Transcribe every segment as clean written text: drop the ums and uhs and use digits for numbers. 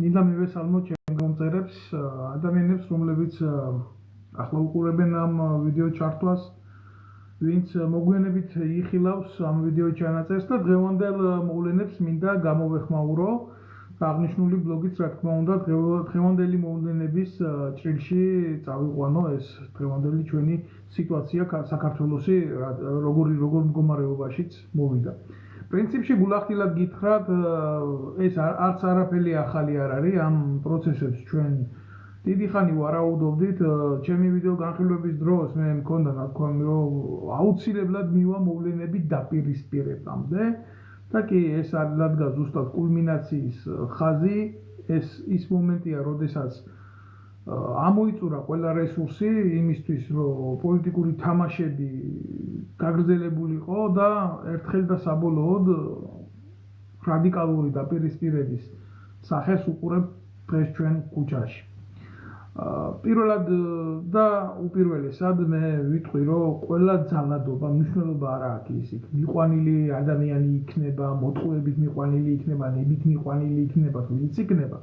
მინდა მივესალმოთ ჩემ მომწერებს ადამიანებს, რომლებიც ახლა უყურებენ ამ ვიდეო ჩართვას, ვინც მოგვიანებით იხილავს ამ ვიდეო ჩანაწერს და დღევანდელ მოვლენებს მინდა გამოვეხმაურო. აღნიშნული ბლოგიც, რა თქმა უნდა, დღევანდელი მოვლენების ჭრილში წავიყვანო ეს დღევანდელი ჩვენი სიტუაცია საქართველოში როგორ მდგომარეობაშიც მოვიდა. პრინციპში გულახდილად გითხრათ, ეს არც არაფერი ახალი არ არის ამ პროცესებს ჩვენ დიდი ხანი ვარაუდობდით. ჩემი ვიდეო განხილვების დროს მე მქონდა ნათქვამი, რომ აუცილებლად მივა მოვლენები დაპირისპირებამდე და კი ეს ადგა ზუსტად კულმინაციის ხაზი, ის მომენტია, როდესაც ამოიწურა ყველა რესურსი იმისთვის, რომ პოლიტიკური თამაშები გაგრძელებულიყო და ერთხელ და საბოლოოდ რადიკალური დაპირისპირების სახეს უყურებ დღეს ჩვენ ქუჩაში. პირველად და უპირველესად მე ვიტყვი, რომ ყველა ძალადობა მნიშვნელობა არ აქვს ისიც. მიყვანილი ადამიანი იქნება, მოტყუებით მიყვანილი იქნება, ნებით მიყვანილი იქნება, ვინც იქნება.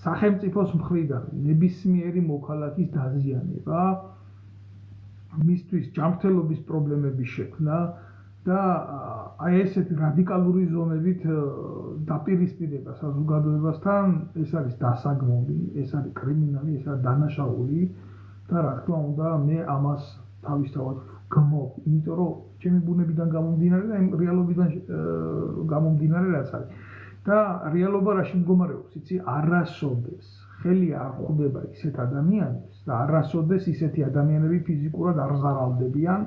სახელმწიფოს მხრიდან ნებისმიერი მოქალაქის დაზიანება, მისთვის ჯანმრთელობის პრობლემების შექმნა და აი ესეთი რადიკალური ზომებით დაპირისპირება საზოგადოებასთან, ეს არის დასაგმობი, ეს არის კრიმინალი, ეს არის დანაშაული და რა თქმა უნდა მე ამას თავისთავად გმობ, იმიტომ რომ ჩემი ბუნებიდან გამომდინარე და იმ რეალობიდან გამომდინარე რაც არის. და რეალობა რაში მდგომარეობს, იცი, არასოდეს ხელი არ ხვდება ისეთ ადამიანებს და არასოდეს ისეთი ადამიანები ფიზიკურად არ ზარალდებიან,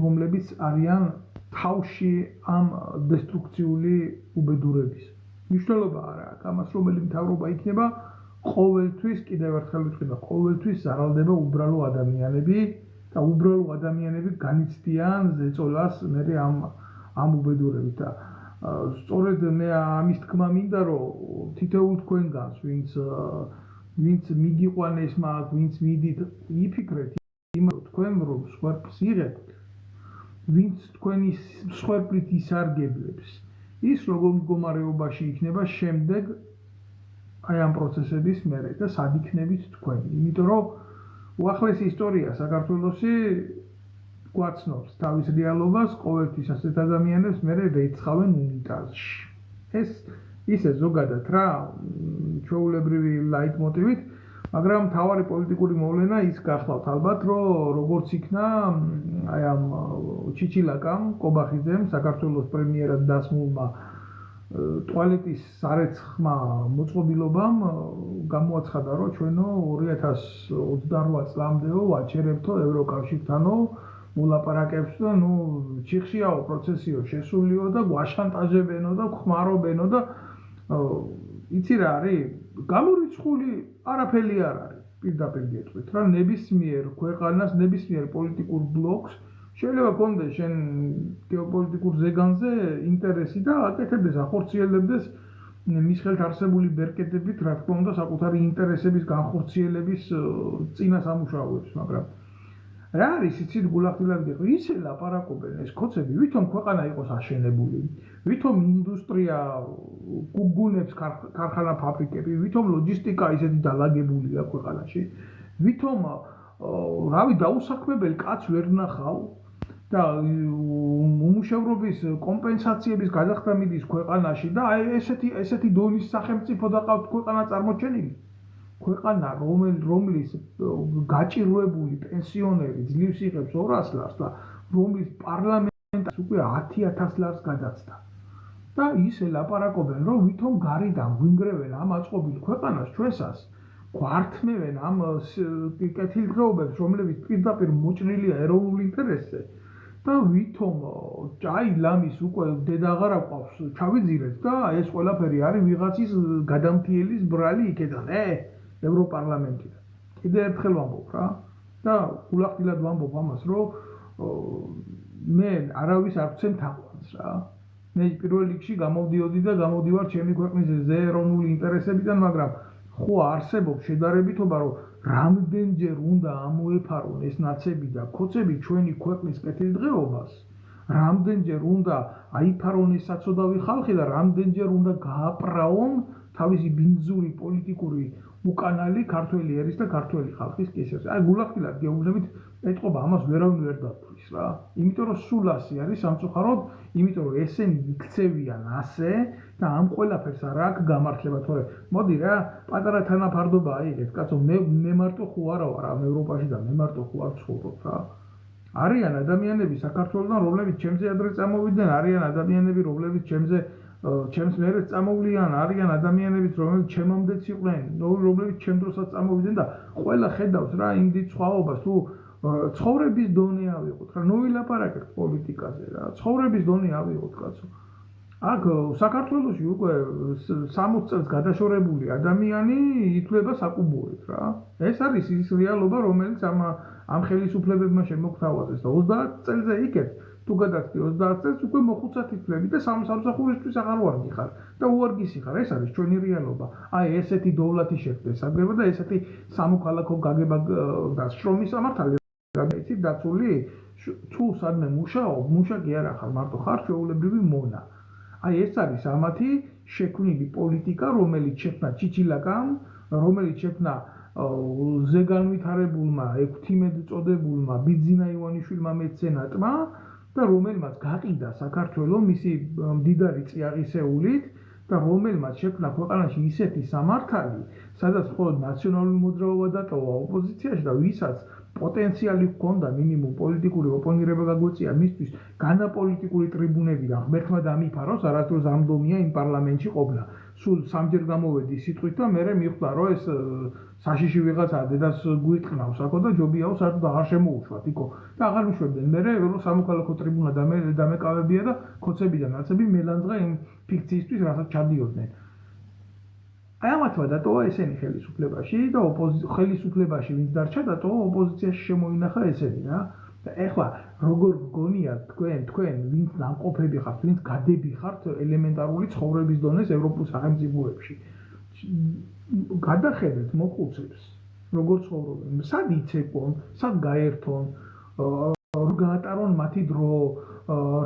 რომლებიც არიან თავში ამ დესტრუქციული უბედურების. მნიშვნელობა არ აქვს ამას, რომელი მთავრობა იქნება, ყოველთვის, კიდევ ერთხელ ვიტყვი და ყოველთვის ზარალდება უბრალო ადამიანები და უბრალო ადამიანები განიცდიან ზეწოლას მე ამ უბედურებით და სწორედ მე ამის თქმა მინდა, რომ თითოეულ თქვენგანს, ვინც მიგიყვანეს მაგ, ვინც მიდით, იფიქრეთ იმას, თქვენ რომ სხვერპლს იღებთ, ვინც თქვენი სხვერპლით ისარგებლებს, ის როგორ მდგომარეობაში იქნება შემდეგ აი ამ პროცესების მერე და სად იქნებით თქვენ. იმიტომ რომ უახლესი ისტორია საქართველოში გვაცნობს თავის რეალობას, ყოველთვის ასეთ ადამიანებს მერე რეცხავენ უნიტაზში. ეს ისე ზოგადად რა ჩვეულებრივი ლაიტმოტივით, მაგრამ მთავარი პოლიტიკური მოვლენა ის გახლავთ ალბათ, რომ როგორც იქნა აი ამ ჩიჩილაკამ, კობახიძემ, საქართველოს პრემიერად დასმულმა ტუალეტის სარეცხმა მოწყობილობამ გამოაცხადა, რომ ჩვენო 2028 წლამდეო ვაჩერებთო ევროკავშირთანო მოლაპარაკებს და ჩიხშიაო პროცესიო შესულიო და გვაშანტაჟებენო და გვხმარობენო და იცი რა არის? გამორიცხული არაფერი არ არის. პირდაპირ გეტყვით რა, ნებისმიერ ქვეყანას, ნებისმიერ პოლიტიკურ ბლოკს შეიძლება კონდეს შენ გეოპოლიტიკურ ზეგანზე ინტერესი და აკეთებდეს, ახორციელებდეს მის ხელთ არსებული ბერკეტებით, რა თქმა უნდა, საკუთარი ინტერესების განხორციელების წინა სამუშაოებს, მაგრამ რა არის იცით გულახდილად გეტყვი, ისე ლაპარაკობენ ეს ქოცები, ვითომ ქვეყანა იყოს აშენებული, ვითომ ინდუსტრია გუგუნებს ქარხანა ფაბრიკები, ვითომ ლოჯისტიკა ისეთი დალაგებულია ქვეყანაში, ვითომ რავი დაუსაქმებელი კაც ვერ ნახავ და უმუშევრობის კომპენსაციების გადახდა მიდის ქვეყანაში და აი ესეთი დონის სახელმწიფო დაყავთ ქვეყანა წარმოჩენილი. ქვეყანა რომლის გაჭირვებული პენსიონერი ძლივს იღებს 200 ლარს და რომლის პარლამენტს უკვე 10,000 ლარს გადაცდა. და ისე ლაპარაკობენ, რომ ვითომ გარედან ვინგრევენ ამ აწყობილ ქვეყანას ჩვენსას, გვართმევენ ამ კეთილდღეობებს, რომლებიც პირდაპირ მოჭრილია ეროვნულ ინტერესზე და ვითომ აი ლამის უკვე დედა აღარ აყვავს, ჩავიძირეთ და ეს ყველაფერი არის ვიღაცის გადამფრიელის ბრალი იქედან, ევროპარლამენტიდან. კიდევ ერთხელ ვამბობ რა და გულახდილად ვამბობ ამას, რომ მე არავის არ ვცემ თაყვანს რა. მე პირველ რიგში გამოვდიოდი და გამოვდივარ ჩემი ქვეყნის ეროვნული ინტერესებიდან, მაგრამ ხო არსებობს შედარებითობა, რომ რამდენჯერ უნდა ამოეფარონ ეს ნაცები და ქოცები ჩვენი ქვეყნის კეთილდღეობას, რამდენჯერ უნდა აიფარონ ეს საცოდავი ხალხი და რამდენჯერ უნდა გააპრაონ თავისი ბინძური პოლიტიკური უკანალი ქართველი ერის და ქართველი ხალხის კისერზე. აი გულახდილად გეუბნებით ეტყობა ამას ვერავინ ვერ დათვლის რა. იმიტომ რომ სულ ასე არის სამწუხაროდ, იმიტომ რომ ესენი იქცევიან ასე და ამ ყველაფერს არ აქვს გამართლება, თორე მოდი რა, პატარა თანაფარდობა აიღეთ, კაცო, მე მარტო ხო არა ვარ ამ ევროპაში და მე მარტო ხო არ ცხოვრობ რა. არიან ადამიანები საქართველოსთან, რომლებიც ჩემზე ადრე წამოვიდნენ, არიან ადამიანები, რომლებიც ჩემს მერე წამოვლიან, არიან ადამიანებიც, რომლებიც ჩემამდეც იყვნენ, რომლებიც ჩემ დროსაც წამოვიდნენ და ყველა ხედავს რა იმ დიდ სხვაობას, თუ ცხოვრების დონე ავიღოთ რა, ნუ ვილაპარაკეთ პოლიტიკაზე რა, ცხოვრების დონე ავიღოთ კაცო. აქ საქართველოში უკვე 60 წელს გადაშორებული ადამიანი ითვლება საკუბოეთ რა. ეს არის ის რეალობა, რომელიც ამ ხელისუფლებებმა შემოგთავაზეს და 30 წელზე იქეთ თუ გადაცდი 30 წელს უკვე მოხუცად ითვლები და სამსახურისთვის აღარ ვარგი ხარ და უარგისი ხარ. ეს არის ჩვენი რეალობა. აი ესეთი დოვლათი შექმნეს აგება და ესეთი სამოქალაქო გაგება და შრომის სამართალი იცით დაცული თუ სადმე მუშაობ, მუშაკი არ ახარ, მარტო ხარ ჩვეულებრივი მონა. აი ეს არის ამათი შექმნილი პოლიტიკა, რომელიც შექმნა ჩიჩილაკამ, რომელიც შექმნა ზეგანვითარებულმა 16 წოდებულმა ბიძინა ივანიშვილმა მეცენატმა და რომელმაც გაყიდა საქართველო მისი მდიდარი წიაღისეულით და რომელმაც შექმნა ქვეყანაში ისეთი სამართალი, სადაც მხოლოდ ნაციონალური მოძრაობა დატოვა ოპოზიციაში და ვისაც პოტენციალი ჰქონდა მინიმუმ პოლიტიკური ოპონირება გაგვეწია მისთვის განაპოლიტიკური ტრიბუნები და ღმერთმა დამიფაროს, არასდროს ამდომია იმ პარლამენტში ყოფნა. სულ სამჯერ გამოვედი სიტყვით და მერე მიხვდა რომ ეს საშიში ვიღაცა დედას გვიტყნავს აქო და ჯობიაო საერთოდ აღარ შემოუშვათ იქო და აღარ მიშვებდნენ. მერე რომ სამოქალაქო ტრიბუნა დამეკავებია და ქოცები და ნაცები მელანძღა იმ ფიქციისთვის რასაც ჩადიოდნენ. აი ამათმა დატოვა ესენი ხელისუფლებაში და ხელისუფლებაში ვინც დარჩა დატოვა ოპოზიციაში შემოინახა ესენი რა. და ეხლა როგორ გგონიათ თქვენ ვინც ნამყოფები ხართ, ვინც გადები ხართ ელემენტარული ცხოვრების დონეს ევროპულ სახელმწიფოებში. გადახედეთ მოხუცებს როგორ ცხოვრობენ, სად იცეკვონ, სად გაერთონ, როგორ გაატარონ მათი დრო,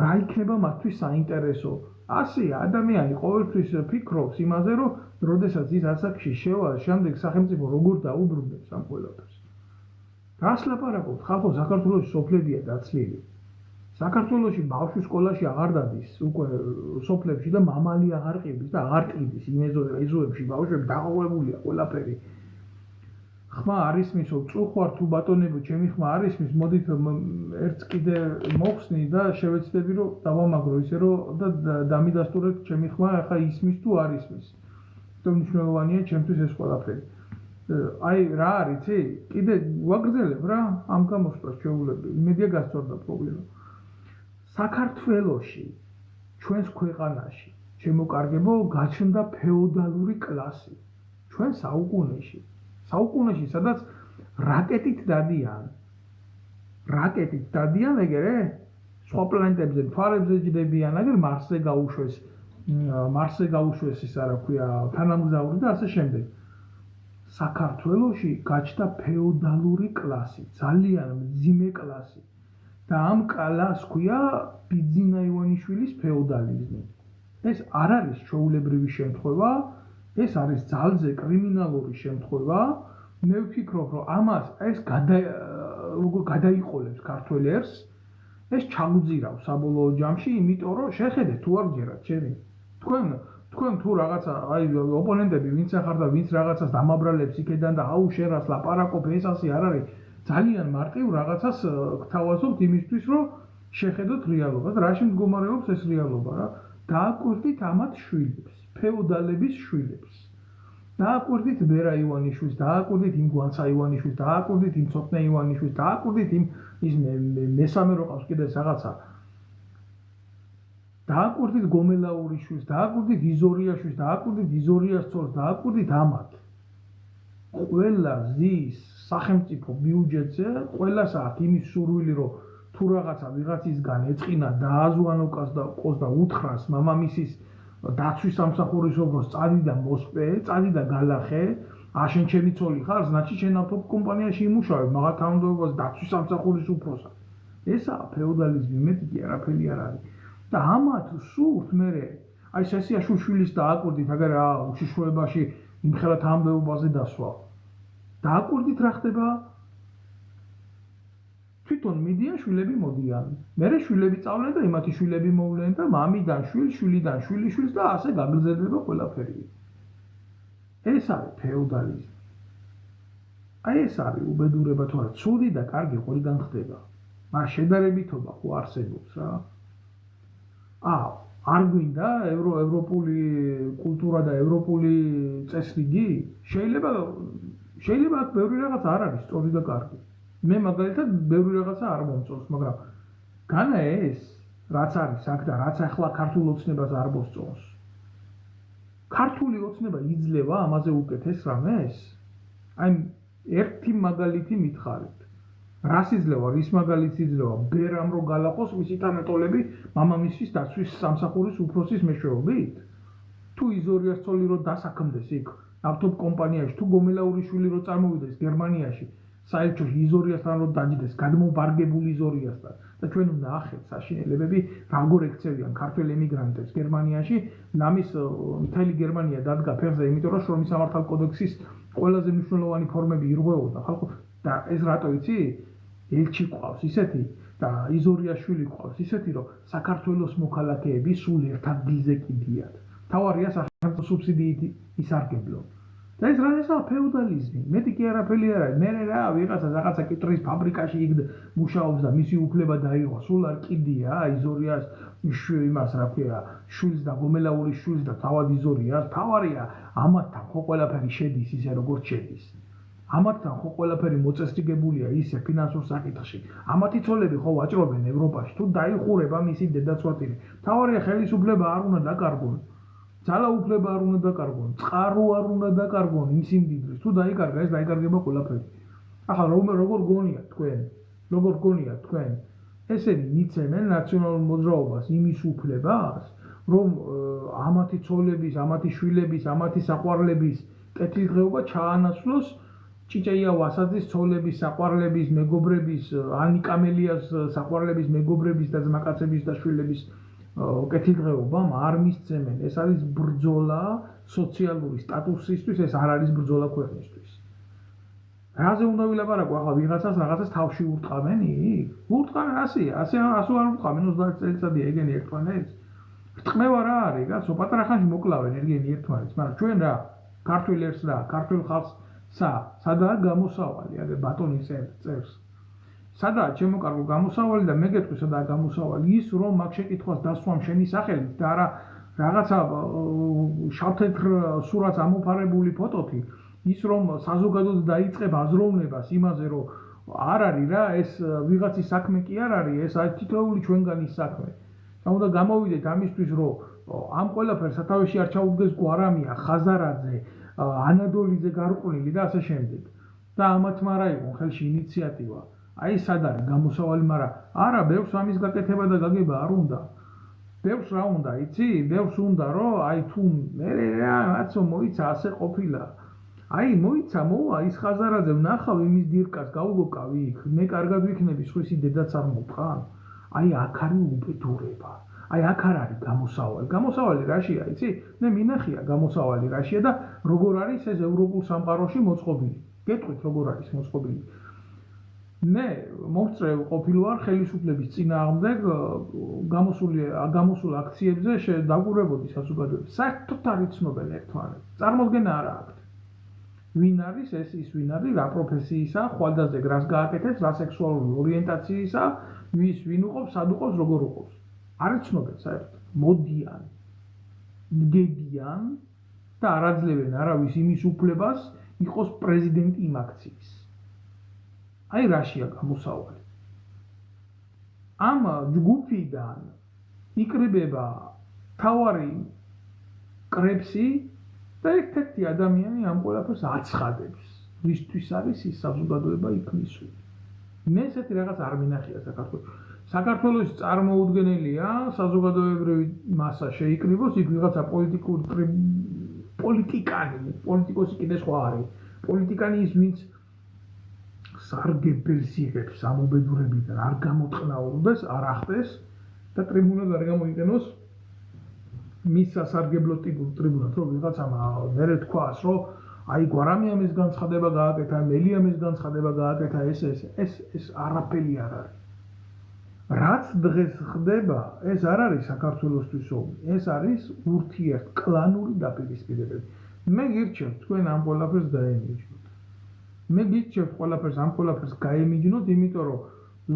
რა იქნება მათთვის საინტერესო. ასეა ადამიანი ყოველთვის ფიქრობს იმაზე, რომ როდესაც ის ასაკში შევა, შემდეგ სახელმწიფო როგორ დაუბრუნებს ამ ყველაფერს. რას ლაპარაკობთ? ხალხო, საქართველოში სოფლებია დაცლილი. საქართველოში ბავშვი სკოლაში აღარ დადის, უკვე სოფლებში და მამალი აღარ ყიდის და აღარ ყიდის იმ ეზოებში ბავშვები დაყოლებულია ყველაფერი. ხმა არის მისო, წუხვარ თუ ბატონებო, ჩემი ხმა არის მის, მოდით ერთს კიდე მოხსნი და შევეცდები რომ დავამაგრო ისე რომ და დამიდასტურეთ ჩემი ხმა ახლა ისმის თუ არ ისმის. თუმცა მნიშვნელოვანია ჩემთვის ეს ყველაფერი. აი რა არის, კიდე ვაგრძელებ რა ამ გამოსვლას ჩვეულებრივ. იმედია გასწორდა პრობლემა. საქართველოში, ჩვენს ქვეყანაში, შემოკარგებო, გაჩნდა ფეოდალური კლასი. ჩვენ საუკუნეში, სადაც რაკეტით დადიან, ეგერე? სხვა პლანეტებზე, მთვარებზე ჯდებიან, აგერ მარსზე გაუშვეს ის არა ქვია, თანამგზავრი და ასე შემდეგ. საქართველოში გაჩნდა ფეოდალური კლასი, ძალიან მძიმე კლასი. და ამ კლასს ქვია ბიძინა ივანიშვილის ფეოდალიზმი. ეს არ არის ჩვეულებრივი შემთხვევა, ეს არის ძალზე კრიმინალური შემთხვევა. მე ვფიქრობ, რომ ამას ეს როგორ გადაიყოლებს ქართველ ერს, ეს ჩაგუძირავს საბოლოო ჯამში, იმიტომ რომ შეხედეთ თუ არ გჯერათ ჩემი. თქვენ თუ რაღაცა აი ოპონენტები ვინც ახარ და ვინც რაღაცას დამაბრალებს იქედან და აუ შენ რას ლაპარაკობ, ეს ასე არ არის. ძალიან მარტივ რაღაცას გთავაზობთ იმისთვის, რომ შეხედოთ რეალობას. რაში მდგომარეობს ეს რეალობა რა? დააკვირდით ამათ შვილებს, ფეოდალების შვილებს. დააკვირდით ბერა ივანიშვილს, დააკვირდით იმ გვანცა ივანიშვილს, დააკვირდით იმ ცოტნე ივანიშვილს, დააკვირდით ის მესამე რო ყავს კიდე რაღაცა. დააკვირდით გომელაურიშვილს, დააკვირდით იზორიაშვილს, დააკვირდით იზორიას ცოლს, დააკვირდით ამათ. ყველა ზის სახელმწიფო ბიუჯეტზე, ყველას აქვს იმის სურვილი, რომ თუ რაღაცა ვიღაცისგან ეწყინა დააზვანო ყოს და უთხრას მამამისის დაცვის სამსახურის ობროს წადი და მოსპე, წადი და გალახე, შენ ჩემი ცოლი ხარ, значит შენ ავტობ კომპანიაში იმუშავებ, მაგათ თანამდებობას დაცვის სამსახურის უფროსად. ესაა ფეოდალიზმი, მეტი კი არაფერი არ არის. და ამათ სურთ მერე აი სესიაშვილის დააკვირდით, აგერ რა უშიშროებაში იმხელა თანამდებობაზე დასვა. დააკვირდით რა ხდება? თვითონ მიდიან შვილები მოდიან. მერე შვილები წავლენ და იმათი შვილები მოვლენ და მამიდან შვილს, შვილიდან შვილიშვილს და ასე გაგრძელდება ყველაფერი. ეს არის ფეოდალიზმი. აი ეს არის უბედურება თუ არა, ცუდი და კარგი ყველგან ხდება. მაგრამ შედარებითობა ხო არსებობს რა. არ გვინდა ევროპული კულტურა და ევროპული წესრიგი? შეიძლება აქ ბევრი რაღაც არ არის სწორი და კარგი. მე მაგალითად ბევრი რაღაცა არ მომწონს, მაგრამ განა ეს რაც არის აქ და რაც ახლა ქართულ ოცნებას არ მოსწონს. ქართული ოცნება იძლევა ამაზე უკეთეს რამეს? აი ერთი მაგალითი მითხარით. რას იძლევა, რის მაგალითს იძლევა? ბერამ რო გალაყოს მისი თანატოლები მამამისის დაცვის სამსახურის უფროსის მეშვეობით? თუ იზორიას ცოლი რო დასაქმდეს იქ ავტობ კომპანიაში, თუ გომელაურის შვილი რო წარმოვიდეს გერმანიაში, საერთოდ იზორიასთან რო დაჯდეს, გადმობარგებული იზორიასთან და ჩვენ ვნახეთ საშინელებები როგორ ექცევიან ქართველ ემიგრანტებს გერმანიაში, ნამის მთელი გერმანია დადგა ფეხზე, იმიტომ რომ შრომის სამართალ კოდექსის ყველაზე მნიშვნელოვანი ფორმები ირღვეოდა ხალხო და ეს რატო იცი? ელჩი ყავს ისეთი და იზორიას შვილი ყავს ისეთი, რომ საქართველოს მოქალაქეები სულ ერთ ადგილზე კიდიათ. თავარია სახელმწიფო სუბსიდიით ისარგებლონ. და ეს რა ესაა ფეოდალიზმი? მეტი კი არაფერი არ არის. მე რა ვიღაცა რაღაცა კიტრის ფაბრიკაში იქ მუშაობს და მისი უფლება დაიღო, სულ არ კიდია იზორიას იმას რა ქვია, შვილს და გომელაურის შვილს და თავად იზორიას. თავარია ამათთან ხო ყველაფერი შედის ისე როგორც შედის. ამათთან ხო ყველაფერი მოწესრიგებულია ისე ფინანსურ საკითხში. ამათი ცოლები ხო ვაჭრობენ ევროპაში, თუ დაიხურება მისი დედაცვათილი. თავარია ხელისუფლება არ უნდა დაკარგონ. ძალაუფლება არ უნდა დაკარგონ, წყარო არ უნდა დაკარგონ იმ სიმდიდრის. თუ დაიკარგა, ეს დაიკარგება ყველაფერი. ახლა როგორ გონიათ თქვენ? ესენი მიცემენ ნაციონალურ მოძრაობას იმის უფლებას, რომ ამათი ცოლების, ამათი შვილების, ამათი საყვარლების კეთილდღეობა ჩაანაცვლოს ჭიჭეია ვასაძის ცოლების, საყვარლების, მეგობრების, ანი კამელიას საყვარლების, მეგობრების და ძმაკაცების და შვილების კეთილდღეობამ არ მისცემენ. ეს არის ბრძოლა სოციალური სტატუსისთვის, ეს არ არის ბრძოლა ქვეყნისთვის. რაზე უნდა ვილაპარაკო ახლა ვიღაცას რაღაცას თავში ურტყამენი? ურტყამენ ასე არ ურტყამენ 30 წელიწადია ეგენი ერთმანეთს. რტყმევა რა არის, კაცო, პატარა ხანში მოკლავენ ეგენი ერთმანეთს, მაგრამ ჩვენ რა, ქართველ ერთს რა, ქართველ ხალხს სადაა გამოსავალი, აგერ ბატონის წერს. სადაა ჩემო კარგო გამოსავალი და მე გეტყვი სადაა გამოსავალი? ის რომ მაგ შეკითხვას დასვამ შენი სახელით და არა რაღაცა შავთეთრ სურათს ამოფარებული ფოტოთი, ის რომ საზოგადოდ დაიწყებ აზროვნებას იმაზე, რომ არ არის რა, ეს ვიღაცის საქმე კი არ არის, ეს არის თითოეული ჩვენგანის საქმე. და უნდა გამოვიდეთ ამისთვის, რომ ამ ყველაფერს სათავეში არ ჩაუდგეს გვარამია, ხაზარაძე, ანადოლიძე გარყვნილი და ასე შემდეგ. და ამათმა რა იყო ხელში ინიციატივა. აი სად არის გამოსავალი, მაგრამ არა, ბევრს ამის გაკეთება და გაგება არ უნდა. ბევრს რა უნდა, იცი? ბევრს უნდა, რომ აი თუ მე რაცო მოიცა ასე ყოფილა. აი მოიცა, მოვა ის ხაზარაძე ვნახავ იმის დირკას, გავგოკავი იქ, მე კარგად ვიქნები, სხვისი დედაც არ მოვყან. აი აქ არის უბედურება. აი აქ არ არის გამოსავალი. გამოსავალი რაშია, იცი? მე მინახია გამოსავალი რაშია და როგორ არის ეს ევროპულ სამყაროში მოწყობილი. გეტყვით როგორ არის მოწყობილი. მე მომწრე ყოფილვარ ხელისუფლების წინააღმდეგ გამოსულ აქციებზე დაგურებოდი საზოგადოებას. საერთოდ არ იცნობენ ერთმანეთს. წარმოდგენა არ აქვს. ვინ არის ეს ის ვინ არის, რა პროფესიისა, ხვალდაზე რას გააკეთებს, რა სექსუალური ორიენტაციისა, ვინ უყობს, სად უყობს, როგორ უყობს. არ იცნობენ საერთოდ. მოდიან, დგებიან და არ აძლევენ არავის იმის უფლებას იყოს პრეზიდენტი იმ აქციის. აი რაშია გამოსავალი. ამ ჯგუფიდან იკრიბება თავარი კრებსი და ერთ-ერთი ადამიანი ამ ყველაფერს აცხადებს, ვისთვის არის ის საზოგადოება იქ მისული. მე ესეთი რაღაც არ მინახია საქართველოს. საქართველოს წარმოუდგენელია საზოგადოებრივი მასა შეიკრიბოს, იქ ვიღაცა პოლიტიკოსი კიდე სხვა არის. პოლიტიკანი ის ვინც სარგებელს იღებს ამ უბედურებიდან, არ გამოწყნაურდეს, არ ახტეს და ტრიბუნაზე არ გამოიყენოს მის სასარგებლო ტრიბუნად რომ ვიღაცამ მერე თქვას რომ აი გვარამიამ ეს განცხადება გააკეთა, მელიამ ეს განცხადება გააკეთა, ეს არაფერი არ არის. რაც დღეს ხდება, ეს არ არის საქართველოსთვის ომი, ეს არის ურთიერთკლანური დაპირისპირებები. მე გირჩევთ თქვენ ამ ყველაფერს გაემიჯნოთ. მე გირჩევთ ამ ყველაფერს გაემიჯნოთ, იმიტომ რომ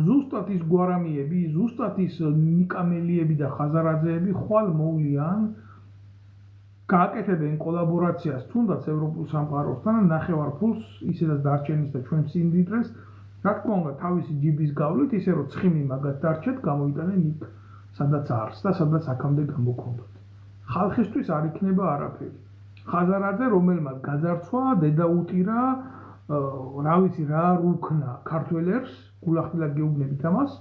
ზუსტად ის გვარამიები, ზუსტად ის ნიკამელიები და ხაზარაძეები ხვალ მოვლიან გააკეთებენ კოლაბორაციას თუნდაც ევროპულ სამყაროსთან და ნახევარფულს ისედაც დარჩენის და ჩვენ სიმდიდრეს რა თქმა უნდა თავისი ჯიბის გავლით ისე რომ ცხიმი მაგათ დარჩეთ გამოიტანენ იქ სადაც არს და სადაც აქამდე გამოქონდათ. ხალხისთვის არ იქნება არაფერი. ხაზარაძე რომელმაც გაძარცვა, დედა უტირა, რა ვიცი რა არ უქნა ქართველებს, გულახდილად გეუბნებით ამას,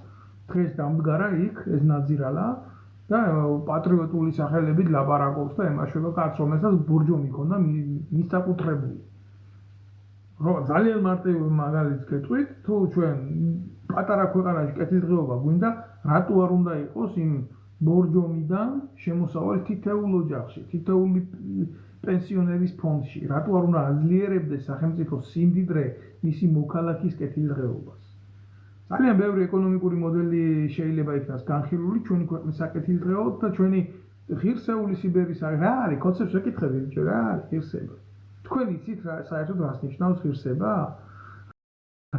დღეს დამდგარა იქ ეს ნაძირალა და პატრიოტული სახელებით ლაპარაკობს და ემაშვება კაცს, რომელსაც ბურჯომი ჰქონდა მისაკუთრებული. ძალიან მარტივი მაგალითს გეტყვით, თუ ჩვენ პატარა ქვეყანაში კეთილდღეობა გვინდა, რატო არ უნდა იყოს იმ ბორჯომიდან შემოსავალი თითოეულ ოჯახში, თითოეული პენსიონერის ფონდში, რატო არ უნდა აძლიერებდეს სახელმწიფო სიმდიდრე მისი მოქალაქის კეთილდღეობას. ძალიან ბევრი ეკონომიკური მოდელი შეიძლება იქნას განხილული ჩვენი ქვეყნის საკეთილდღეოდ და ჩვენი ღირსეული სიბერის რა არის, კონცეფტს ვეკითხები ბიჭო, რა არის ღირსება? თქვენ იცით რა საერთოდ რას ნიშნავს ღირსება?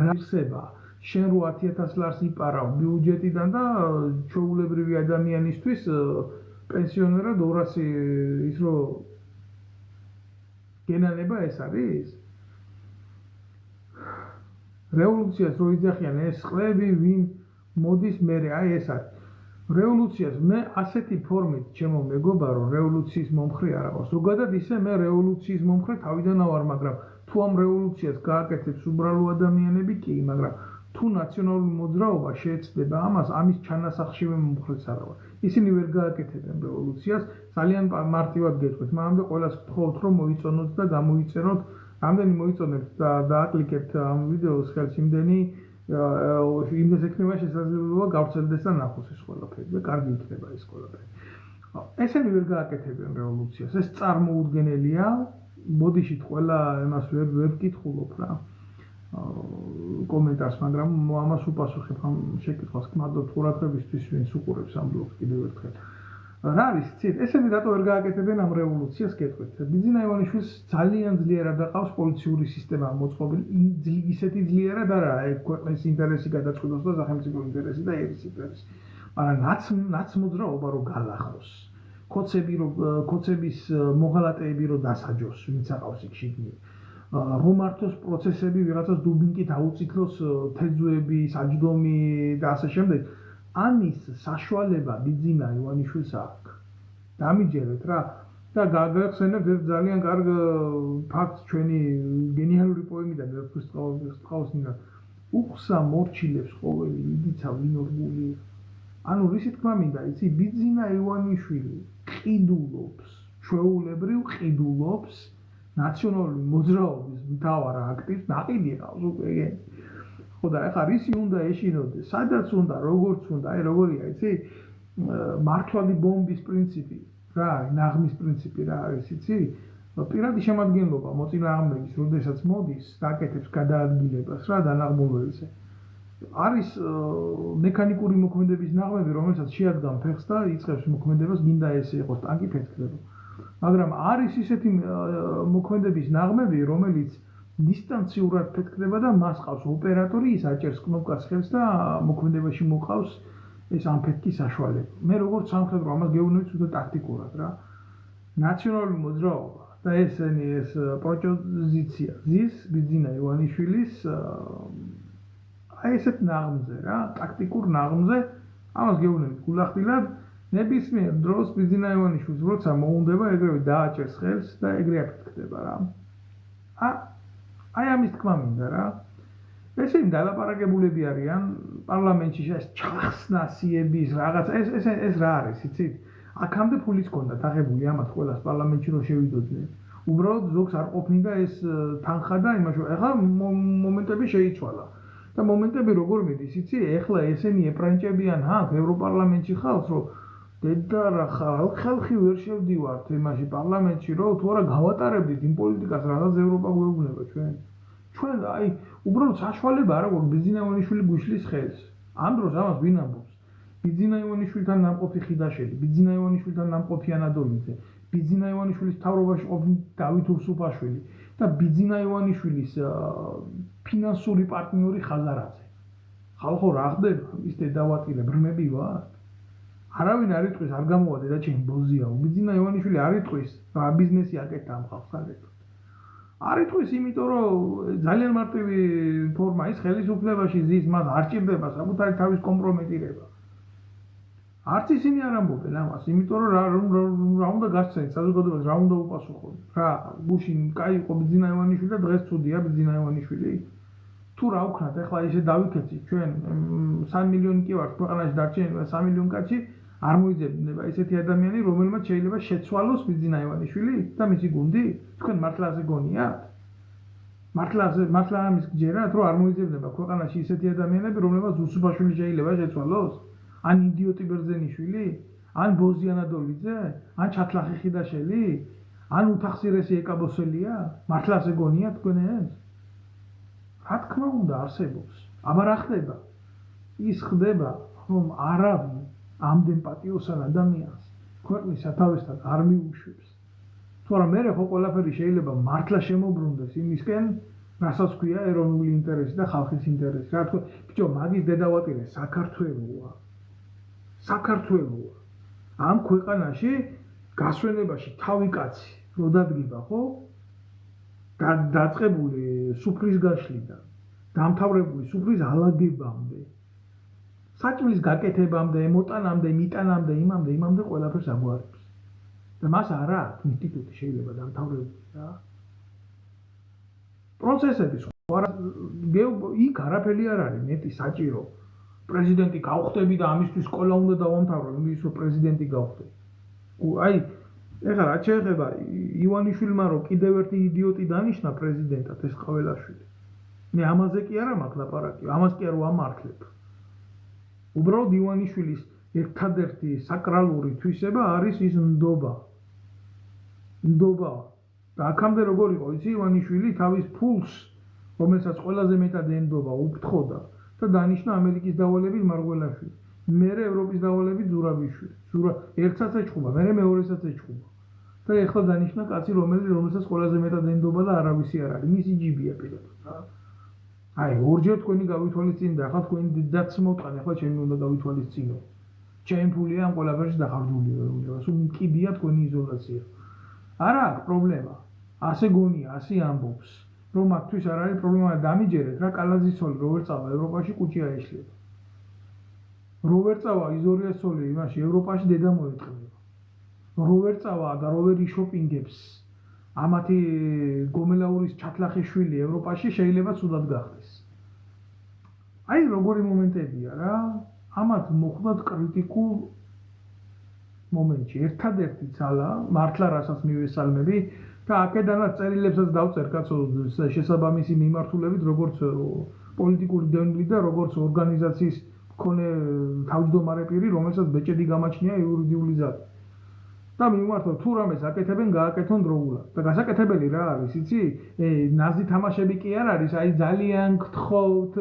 რა ღირსება? შენ 8000 ლარს იპარავ ბიუჯეტიდან და ჩვეულებრივი ადამიანისთვის პენსიონერად 200 ის რო გენანება ეს არის? რევოლუციას რო იძახიან ეს ყლები ვინ მოდის მერე აი ეს არის. რევოლუციას მე ასეთი ფორმით ჩემო მეგობარო რევოლუციის მომხრე არ აქვს. ზოგადად ისე მე რევოლუციის მომხრე თავიდან ავარ, მაგრამ თუ ამ რევოლუციას გააკეთებს უბრალო ადამიანები კი, მაგრამ თუ ნაციონალური მოძრაობა შეეცდება ამას, ამის ჩანასახშივე მომხრეც არ ვარ. ისინი ვერ გააკეთებენ რევოლუციას, ძალიან მარტივად გეტყვით, მანამდე ყველას ვთხოვთ რომ მოიწონოთ და გამოიწეროთ, რამდენი მოიწონებთ და დააკლიკებთ ამ ვიდეოს ხელს იმდენი იმდეს ექნება შესაძლებლობა გავრცელდეს და ნახოს ეს ყველაფერი და კარგი იქნება ეს ყველაფერი. ესენი ვერ გააკეთებენ რევოლუციას, ეს წარმოუდგენელია, ბოდიშით ყველა იმას ვერ ვკითხულობ რა. კომენტარს, მაგრამ ამას უპასუხებ ამ შეკითხვას, გმადლობთ ყურადღებისთვის, ვინც უყურებს ამ ბლოგს კიდევ ერთხელ. რა არის, ცით, ესენი რატო ვერ გააკეთებენ ამ რევოლუციას გეტყვით. ბიძინა ივანიშვილს ძალიანძლიერად აყავს პოლიციური სისტემა მოწყობილი, ისეთიძლიერად არა, ქვეყნის ინტერესი გადაწყვეტოს და სახელმწიფო ინტერესი და ერის ინტერესი. მაგრამ ნაცმოძრაობა რო გალახოს, ქოცების მოღალატეები რო დასაჯოს, ვინც აყავს იქ შიგნით. რომ მართოს პროცესები ვიღაცას დუბინკით აუწითლოს თეძუები, საჯდომი და ასე შემდეგ. ამის საშუალება ბიძინა ივანიშვილს აქვს. დამიჯერეთ რა და გაგახსენებთ ერთ ძალიან კარგ ფაქტს ჩვენი გენიალური პოემიდან ერთხელ უხსა მორჩილებს ყოველი იდიცა ვინორგული. ანუ რისი თქმა მინდა, იცი ბიძინა ივანიშვილი ყიდულობს, ჩვეულებრივ ყიდულობს ნაციონალური მოძრაობის მთავარ აქტივს, ნაყიდი ყავს უკვე. ხოდა ეხლა რისი უნდა ეშინოდეს, სადაც უნდა, როგორც უნდა, აი როგორია, იცი? მართვადი ბომბის პრინციპი, რა არის, ნაღმის პრინციპი რა არის, იცი? პირადი შემადგენლობა მოწინააღმდეგის, როდესაც მოდის, დაკეთებს გადაადგილებას რა დანაღმულვებზე. არის მექანიკური მოქმედების ნაღმები, რომელსაც შეადგან ფეხს და იწყებს მოქმედებას, გინდა ესე იყოს ტანკი ფეთქდება. მაგრამ არის ისეთი მოქმედების ნაღმები, რომელიც დისტანციურად ფეთქდება და მას ყავს ოპერატორი, ის აჭერს კნოპკას ხელს და მოქმედებაში მოყავს ეს ამფეთქის საშუალება. მე როგორც სამხედრო ამას გეუბნებით უბრალოდ ტაქტიკურად რა. ნაციონალური მოძრაობა და ეს პროპოზიცია ზის ბიძინა ივანიშვილის აი ესეთ ნაღმზე რა, ტაქტიკურ ნაღმზე ამას გეუბნებით გულახდილად ნებისმიერ დროს ბიძინა ივანიშვილს როცა მოუნდება ეგრევე დააჭერს ხელს და ეგრე აფეთქდება რა. აი ამის თქმა მინდა რა. ესენი დალაპარაკებულები არიან პარლამენტში ეს ჩახსნასიების რაღაც ეს რა არის, იცით? აქამდე ფულიც ჰქონდათ აღებული ამათ ყველას პარლამენტში რომ შევიდოდნენ. უბრალოდ ზოგს არ ყოფნიდა ეს თანხა და იმაში. ეხლა მომენტები შეიცვალა. და მომენტები როგორ მიდის, იცი? ეხლა ესენი ეპრანჭებიან აქ ევროპარლამენტში ხალხს, რომ დედა რა ხალხი ვერ შევდივართ იმაში პარლამენტში რომ თუ არა გავატარებდით იმ პოლიტიკას რაღაც ევროპა გვეუბნება ჩვენ აი უბრალოდ საშუალება არა გვაქვს ბიძინა ივანიშვილი გვიშლის ხელს ამ დროს ამას ვინ ამბობს ბიძინა ივანიშვილთან ნამყოფი ხიდაშელი ბიძინა ივანიშვილთან ნამყოფი ანადოლიძე ბიძინა ივანიშვილის მთავრობაში ყოფილი დავით უსუფაშვილი და ბიძინა ივანიშვილის ფინანსური პარტნიორი ხაზარაძე ხალხო რა ხდება ის დედავატირე ბრმები ვართ არავინ არ იტყვის არ გამოვადე და ჩემ ბოზია ბიძინა ივანიშვილი არ იტყვის რა ბიზნესი აკეთდა ამ ხალხს აკეთდა არ იტყვის იმიტომ რომ ძალიან მარტივი ფორმა ის ხელისუფლებაში ზის მას არ ჭირდება საკუთარი თავის კომპრომეტირება არც ისინი არ ამბობენ ამას იმიტომ რომ რა უნდა გასცენ საზოგადოებას რა უნდა უპასუხონ რა გუშინ კაი იყო ბიძინა ივანიშვილი და დღეს ცუდია ბიძინა ივანიშვილი თუ რა ვქნათ ახლა ისე დავიქეცით ჩვენ 3 მილიონი კი ვართ ქვეყანაში დარჩენილი 3 მილიონი კაცი არ მოიძებნება ესეთი ადამიანი რომელმაც შეიძლება შეცვალოს ბიძინა ივანიშვილი და მისი გუნდი თქვენ მართლა ასე გონიათ მართლა ამის გჯერათ რომ არ მოიძებნება ქვეყანაში ისეთი ადამიანები რომლებმაც უსუფაშვილი შეიძლება შეცვალოს ან იდიოტი ბერძენიშვილი ან ბოზი ანადოლიძე ან ჩათლახი ხიდაშელი ან უთახსირესი ეკაბოსელია მართლა ასე გონიათ თქვენ ეს რა თქმა უნდა არსებობს აბა რა ხდება ის ხდება რომ არავინ ამდენ პატიოსან ადამიანს ქვეყნის სათავესთან არ მიუშვებს თუ არა მე ხო ყველაფერი შეიძლება მართლა შემოbrunდეს იმისკენ რასაც ქვია ეროვნული ინტერესი და ხალხის ინტერესი რა თქმა ბიჭო მაგის დედავატირე საქართველოა ამ ქვეყანაში გასვენებაში თავი კაცი რო დადგება ხო დაწყებული სუფრის გაშლიდან დამთავრებული სუფრის ალაგებამდე საჭმლის გაკეთებამდე მოტანამდე მიტანამდე იმამდე ყველაფერს აგვარებს და მას არა აქვს ინსტიტუტი შეიძლება დამთავრებული რა პროცესები სხვა იქ არაფერი არ არის მეტი საჭირო პრეზიდენტი გავხდები და ამისთვის სკოლა უნდა დავამთავრო იმის რომ პრეზიდენტი გავხდე აი ეხლა რა შეიძლება ივანიშვილმა რომ კიდევ ერთი იდიოტი დანიშნა პრეზიდენტად ეს ყველაშვილი მე ამაზე კი არა მაქვს ლაპარაკი ამას კი არ ვამართლებ უბრალოდ ივანიშვილის ერთადერთი საკრალური თვისება არის ის ნდობა და აქამდე როგორ იყო იცი ივანიშვილი თავის ფულს რომელსაც ყველაზე მეტად ენდობა უფრთხოდა და დანიშნა ამერიკის დავალებით მარგველაშვილი მერე ევროპის დავალებით ზურაბიშვილი ერთსაც ეჭხუბა მერე მეორესაც ეჭხუბა და ეხლა დანიშნა კაცი რომელსაც ყველაზე მეტად ენდობა და არავისი არ არის მისი ჯიბია პირადად რა აი ორჯერ თქვენი გავითვალისწინდა ახლა თქვენი დედაც მოვტყან ახლა ჩემი უნდა გავითვალისწინო ჩემი ფულია ამ ყველაფერში დახარჯული ვეუბნება სულ მკიდია თქვენი იზოლაცია არა აქვს პრობლემა ასე გონია ასე ამბობს რომ მათთვის არ არის პრობლემა დამიჯერეთ რა კალაძის ცოლი რო ვერ წავა ევროპაში კუჭი აეშლება რო ვერ წავა იზორიას ცოლი იმაში ევროპაში დედა მოეწყდება რო ვერ წავა და რო ვერ იშოპინგებს ამათი გომელაურის ჩათლახი შვილი ევროპაში შეიძლება ცუდად გახდეს აი როგორი მომენტებია რა ამათ მოხდათ კრიტიკულ მომენტში ერთადერთი ძალა მართლა რასაც მივესალმები და აქედანაც წერილებსაც დავწერ კაცო შესაბამისი მიმართულებით როგორც პოლიტიკური დევნილი და როგორც ორგანიზაციის მქონე თავმჯდომარე პირი რომელსაც ბეჭედი გამაჩნია იურიდიული ზარი და მიმართოთ თუ რამეს აკეთებენ გააკეთონ დროულად და გასაკეთებელი რა არის იცი ნაზი თამაშები კი არ არის აი ძალიან გთხოვთ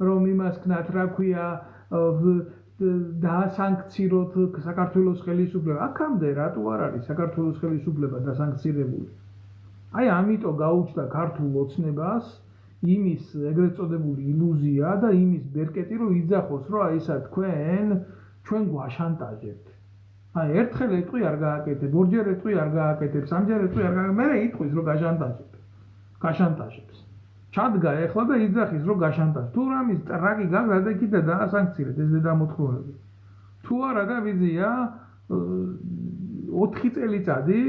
რომ იმას ქნათ რა ქვია დაასანქციროთ საქართველოს ხელისუფლება აქამდე რატო არ არის საქართველოს ხელისუფლება დასანქცირებული აი ამიტომ გაუჩნდა ქართულ ოცნებას იმის ეგრეთ წოდებული ილუზია და იმის ბერკეტი რომ იძახოს რომ აი ისა ჩვენ გვაშანტაჟებთ აი ერთხელ ეტყვი არ გააკეთებ ორჯერ ეტყვი არ გააკეთებ სამჯერ ეტყვი არ გააკეთებ მერე იტყვის რომ გაშანტაჟებს ჩადგა ეხლა და იძახის რომ გაშანტაჟებს თუ რამის ტრაკი გაგდა და კიდე დაასანქცირეთ ეს დედამოთხოვნები თუ არა და ვიზია 4 წელიწადი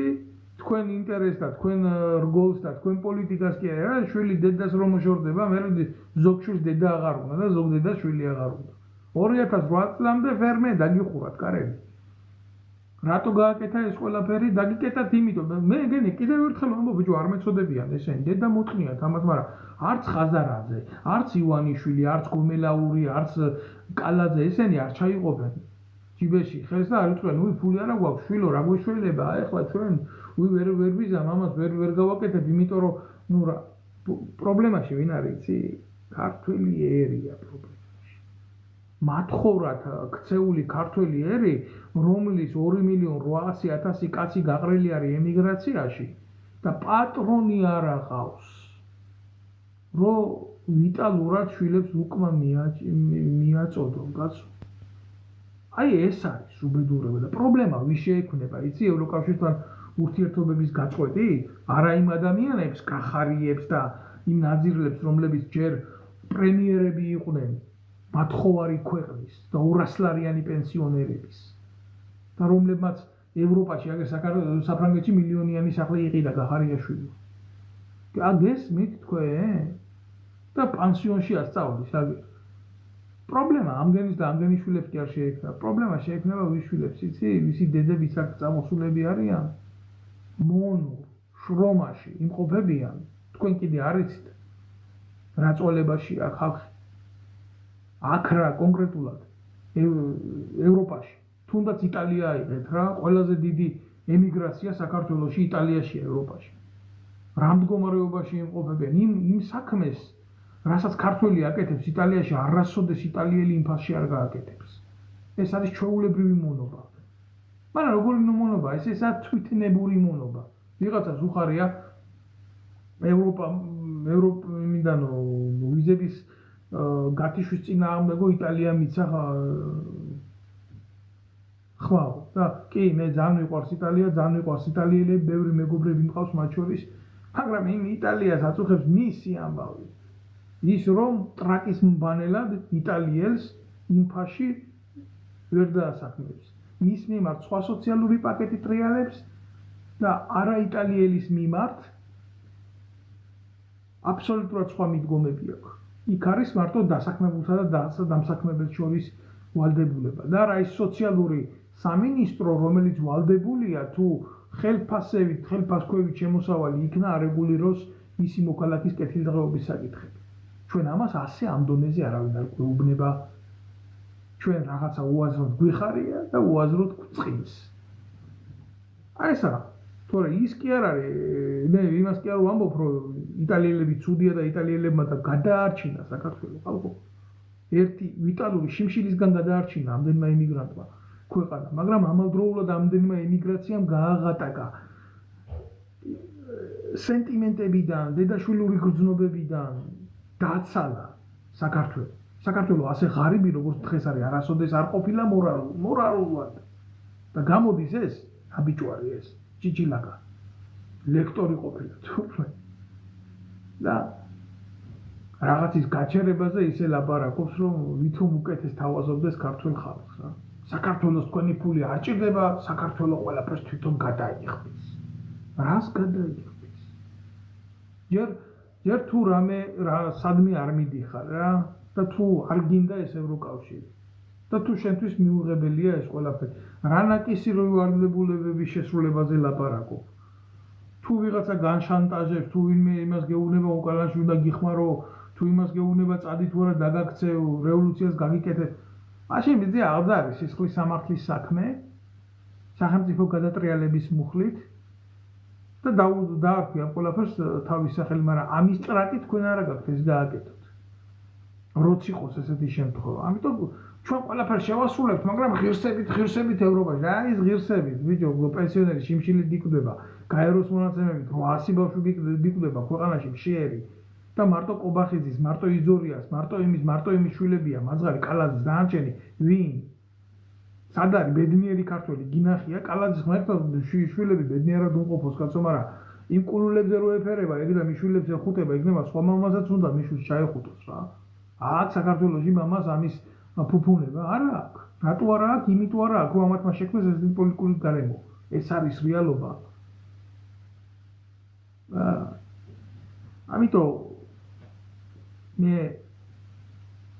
თქვენ ინტერესს და თქვენ რგოლს და თქვენ პოლიტიკას კი არა შვილი დედას რომ მოშორდება მე ზოგ შვილს დედა აღარ უნდა და ზოგ დედას შვილი აღარ უნდა 2008 წლამდე ფერმე დაგიხურათ კარები რატო გააკეთა ეს ყველაფერი დაგიკეთათ იმიტომ მე ეგენი კიდევ ერთხელ ამბობ ბიჭო არ მეწოდებიან ესენი დედა მოწნიათ ამას მაგრამ არც ხაზარაძე არც ივანიშვილი არც გომელაური არც კალაძე ესენი არ ჩაიყოფენ ჯიბეში ხელს და არ იწვენ, უი ფული არა გვაქვს, შვილო, რა გვეშველება, ეხლა ჩვენ ვერ ვიზამ ამას ვერ გავაკეთებ, იმიტომ რომ ნუ რა პრობლემაში ვინ არის, იცი? ქართველი ერია პრობლემაში. მათხოვრად ქცეული ქართველი ერი, რომლის 2.800.000 კაცი გაყრილი არის ემიგრაციაში და პატრონი არ აღავს. რომ ვიტალურად შვილებს უკმა მიაწოდონ, კაცო. აი ეს არის უბედურება და პრობლემა ვის შეექმნება, იცი, ევროკავშირთან ურთიერთობების გაწყვეტი? არა იმ ადამიანებს, კახარიებს და იმ ნაძირლებს, რომლებიც ჯერ პრემიერები იყვნენ მათხოვარი ქვეყნის და 200-ლარიანი პენსიონერების და რომლებმაც ევროპაში, აგერ საფრანგეთში მილიონიანი სახლი იყიდა კახარიაშვილი. გესმით თქვენ? და პანსიონში ასწავლის, აგერ. პრობლემა ამდენის და ამდენი შვილებს კი არ შეექმნება. პრობლემა შეექმნება ვის შვილებს, იცი? ვისი დედების აქ წამოსულები არიან? მონურ, შრომაში იმყოფებიან. თქვენ კიდე არ იცით რა წვალებაშია ხალხი. აქ რა კონკრეტულად ევროპაში, თუნდაც იტალია აიღეთ რა, ყველაზე დიდი ემიგრაცია საქართველოში იტალიაშია ევროპაში. რა მდგომარეობაში იმყოფებიან იმ საქმეს, რასაც ქართველი აკეთებს იტალიაში, არასოდეს იტალიელი იმ ფასში არ გააკეთებს. ეს არის ჩვეულებრივი მონობა. მაგრამ როგორი მონობა? ესა თვითნებური მონობა. ვიღაცას უხარია ევროპიდან ვიზების გათიშვის წინააღმდეგო იტალია მიცა ხვალ და კი მე ძალიან მიყვარს იტალია, ძალიან მიყვარს იტალიელები, ბევრი მეგობრები მყავს მათ შორის, მაგრამ იმ იტალიას აწუხებს მისი ამბავი. ის რომ ტრაკის მბანელად იტალიელს იმ ფაში ვერ დაასაქმებს. მის მიმართ სხვა სოციალური პაკეტი ტრიალებს და არა იტალიელის მიმართ აბსოლუტურად სხვა მიდგომები აქვს. იქ არის მარტო დასაქმებულსა და დამსაქმებელს შორის ვალდებულება და რა ის სოციალური სამინისტრო, რომელიც ვალდებულია თუ ხელფასქვევით შემოსავალი იქნა არეგულიროს მისი მოქალაქის კეთილდღეობის საკითხები. ჩვენ ამას ასე ამ დონეზე არავინ არ გვეუბნება. ჩვენ რაღაცა უაზროდ გვიხარია და უაზროდ გვწყინს. აი ესა, თორე ის კი არ არის, მე იმას კი არ ვამბობ, რომ იტალიელები ცუდია და იტალიელებმა და გადაარჩინა საქართველო ხალხო. ერთი ვიტალური შიმშილისგან გადაარჩინა ამდენმა ემიგრანტმა ქვეყანა, მაგრამ ამავდროულად ამდენმა ემიგრაციამ გააღატაკა სენტიმენტებიდან, დედაშვილური გრძნობებიდან დაცალა საქართველო. საქართველო ასე ღარიბი როგორც დღეს არის, არასოდეს არ ყოფილა მორალურად. და გამოდის ეს აბიჭვარი ეს ჭიჭილაკა ლექტორი ყოფილა თურმე. და რაღაცის გაჩერებაზე ისე ლაპარაკობს, რომ ვითომ უკეთეს თავაზობდეს ქართულ ხალხს რა. საქართველოს თქვენი ფული არ ჭირდება, საქართველო ყველაფერს თვითონ გადაიღებს. რას გადაიღებს? ჯერ თუ რამე სადმე არ მიდიხარ რა და თუ არ გინდა ეს ევროკავშირი და თუ შენთვის მიუღებელია ეს ყველაფერი. რა ნაკისი რო ვალდებულებების შესრულებაზე ლაპარაკობ. თუ ვიღაცა განშანტაჟებს, თუ ვინმე იმას გეუბნება უკანაში უნდა გიხმარო, თუ იმას გეუბნება წადი თუ არა დაგაქცევ, რევოლუციას გაგიკეთებ. მაშინ მიზე აღარ არის სისხლის სამართლის საქმე, სახელმწიფო გადატრიალების მუხლით და დაარქვი ამ ყველაფერს თავის სახელი, მაგრამ ამის ტრაკი თქვენ არა გაქვთ ეს გააკეთოთ. როც იყოს ესეთი შემთხვევა. ამიტომ ჩვენ ყველაფერს შევასრულებთ, მაგრამ ღირსებით ევროპაში. რა ის ღირსებით? ბიჭო, პენსიონერი შიმშილით იკვდება, გაეროს მონაცემებით 800 ბავშვი იკვდება ქვეყანაში მშიერი. და მარტო ყობახიძის, მარტო იძორიას, მარტო იმის შვილებია, მაძღარი კალაძის დანარჩენი ვინ? სად არის ბედნიერი ქართველი? გინახია კალაძის ღმერთო შვილები ბედნიერად უმყოფოს კაცო, მაგრამ იმ კულულებზე რო ეფერება, ეგ და მიშვილებს ეხუტება, იქნება სხვა მამასაც უნდა მიშვილს ჩაეხუტოს რა. აქ საქართველოში მამას ამის ფუფუნება არა აქვს. რატო არა აქვს? იმიტომ არა აქვს, რომ ამათმა შექმნეს ეს პოლიტიკური გარემო. ეს არის რეალობა. ამიტომ მე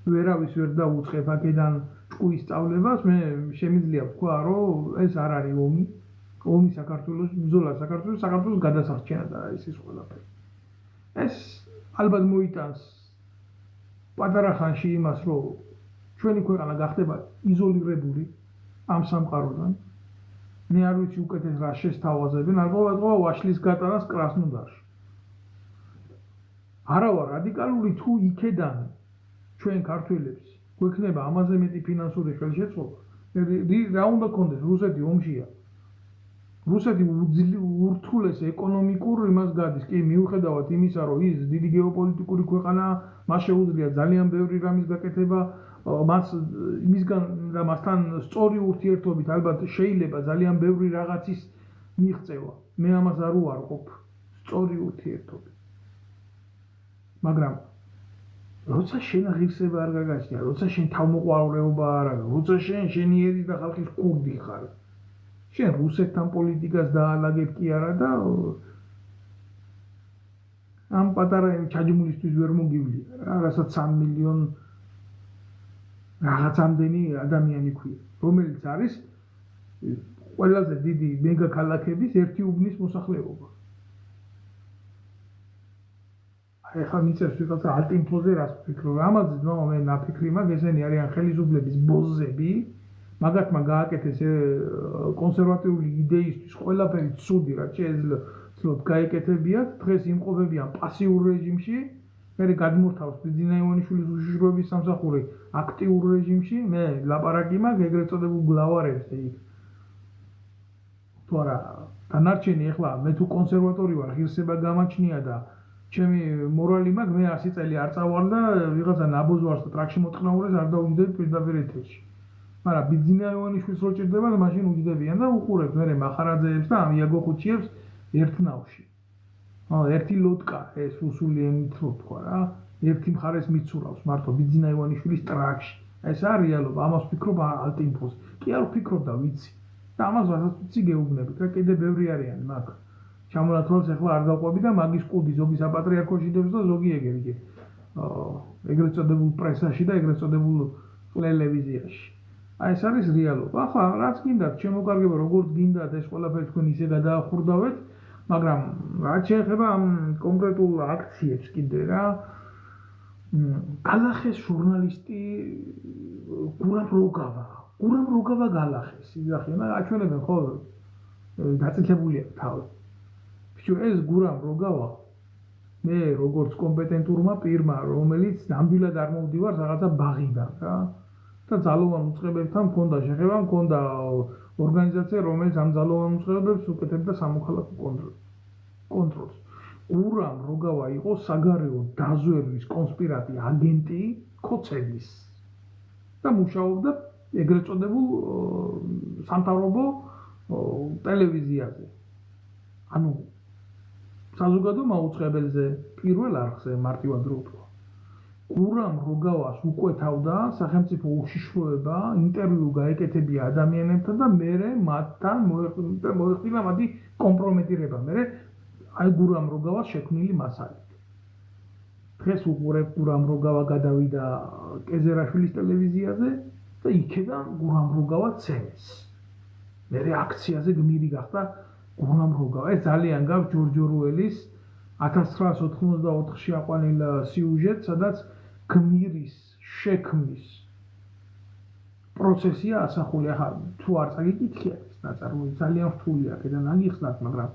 ვერავის ვერ დაუწყებ აქედან ჭკუის სწავლებას, მე შემიძლია ვთქვა, რომ ეს არ არის ომი საქართველოს, ბრძოლა საქართველოს გადასარჩენა და ეს ყველაფერი. ეს ალბათ მოიტანს პატარა ხანში იმას, რომ ჩვენი ქვეყანა გახდება იზოლირებული ამ სამყაროდან. მე არ ვიცი უკეთეს რა შესთავაზებენ, ალბათ ვაშლის გატანას კრასნოდარში. არა ვარ რადიკალური თუ იქედან ჩვენ ქართველებს გვექნება ამაზე მეტი ფინანსური ხელშეწყობა. რა უნდა გქონდეს რუსეთი ომშია. რუსეთი ურთულეს ეკონომიკურ იმას გადის. კი, მიუხედავად იმისა, რომ ის დიდი გეოპოლიტიკური ქვეყანაა, მას შეუძლია ძალიან ბევრი რამის გაკეთება, მისგან და მასთან სწორი ურთიერთობით ალბათ შეიძლება ძალიან ბევრი რაღაცის მიღწევა. მე ამას არ უარყოფ, სწორი ურთიერთობით. მაგრამ როცა შენ ღირსება არ გაგაჩნია, როცა შენ თავმოყარეობა არ არის, როცა შენი ერის და ხალხის კურდი ხარ, შენ რუსეთთან პოლიტიკას დაალაგებ კი არა და ამ პატარა ჩაჯმულისთვის ვერ მოგივლია რა, რასაც 3 მილიონ რაღაცამდენი ადამიანი ქვია, რომელიც არის ყველაზე დიდი მეგაქალაქების ერთი უბნის მოსახლეობა. ეხლა მიწევს ვიღაცა ალტინფოზე რას ვფიქრობ, ამაზე ძმაო მე ნაფიქრი მაქვს, ესენი არიან ხელისუფლების ბოზები, მაგათმა გააკეთეს კონსერვატიული იდეისთვის ყველაფერი ცუდი, რაც შეეძლოთ გაეკეთებიათ, დღეს იმყოფებიან პასიურ რეჟიმში, მერე გადმორთავს ბიძინა ივანიშვილის უშიშროების სამსახური აქტიურ რეჟიმში, მე ლაპარაკი მაქვს ეგრეთ წოდებულ გლავარებზე იქ. თუ არა, დანარჩენი ეხლა მე თუ კონსერვატორი ვარ, ღირსება გამაჩნია და ჩემი მორალი მაქვს, მე 100 წელი არ წავალ და ვიღაცა ნაბოზვარს და ტრაქში მოწყნაურეს არ დაუჯდები პირდაპირ ეთერში. მაგრამ ბიძინა ივანიშვილს რო ჭირდება და მაშინ უჯდებიან და უყურებთ მერე მახარაძეებს და ამ იაგო ხუჩიებს ერთნავში. ერთი ლოდკა ეს რუსული ენით რო თქვა რა, ერთი მხარეს მიცურავს მართო ბიძინა ივანიშვილის ტრაქში. ეს არის რეალობა, ამას ვფიქრობ ალტინფოს. კი არ ვფიქრობ და ვიცი. და ამას რასაც ვიცი გეუბნებით, რა კიდე ბევრი არიან მაგ. ჩამონათვალს ახლა არ დავყვები და მაგის კუდი ზოგი საპატრიარქოში დებს და ზოგი ეგრე. ეგრეთ წოდებულ პრესაში და ეგრეთ წოდებულ ტელევიზიაში. აი ეს არის რეალობა. ახლა რაც გინდათ, შემოგარგება როგორც გინდათ ეს ყველაფერი თქვენ ისე გადაახურდავეთ, მაგრამ რაც შეეხება ამ კონკრეტულ აქციებს კიდე რა, გალახეს ჟურნალისტი გურამ როგავა გალახეს. იძახიან, აჩვენებენ ხო დაწითლებულია თავი. ბიჭო, ეს გურამ როგავა მე როგორც კომპეტენტურმა პირმა, რომელიც ნამდვილად არ მოვდივარ რაღაცა ბაღიდან რა. და ძალოვან უწყებებთან მქონდა შეხება, მქონდა ორგანიზაცია, რომელიც ამ ძალოვან უწყებებს უკეთებდა სამოქალაქო კონტროლს. გურამ როგავა იყო საგარეო დაზვერვის კონსპირატი აგენტი ქოცელის და მუშაობდა ეგრეთ წოდებულ სამთავრობო ტელევიზიაზე. ანუ საზოგადო მაუწყებელზე პირველ არხზე მარტივად რო ვთქვა. გურამ როგავას უკვეთავდა სახელმწიფო უშიშროება, ინტერვიუ გაეკეთებია ადამიანებთან და მერე მათთან მოეხდინა მათი კომპრომეტირება. მერე აი გურამ როგავას შექმნილი მასალით. დღეს უყურებ გურამ როგავა გადავიდა კეზერაშვილის ტელევიზიაზე და იქიდან გურამ როგავა ცემეს. მერე აქციაზე გმირი გახდა გურამ როგავა. ეს ძალიან გაქვს ჯორჯ ორუელის 1984-ში აყვანილ სიუჟეტს, სადაც გმირის შექმნის პროცესია ასახული. ახლა თუ არ წაგიკითხია ეს ნაწარმოები ძალიან რთულია აქედან აგიხსნათ, მაგრამ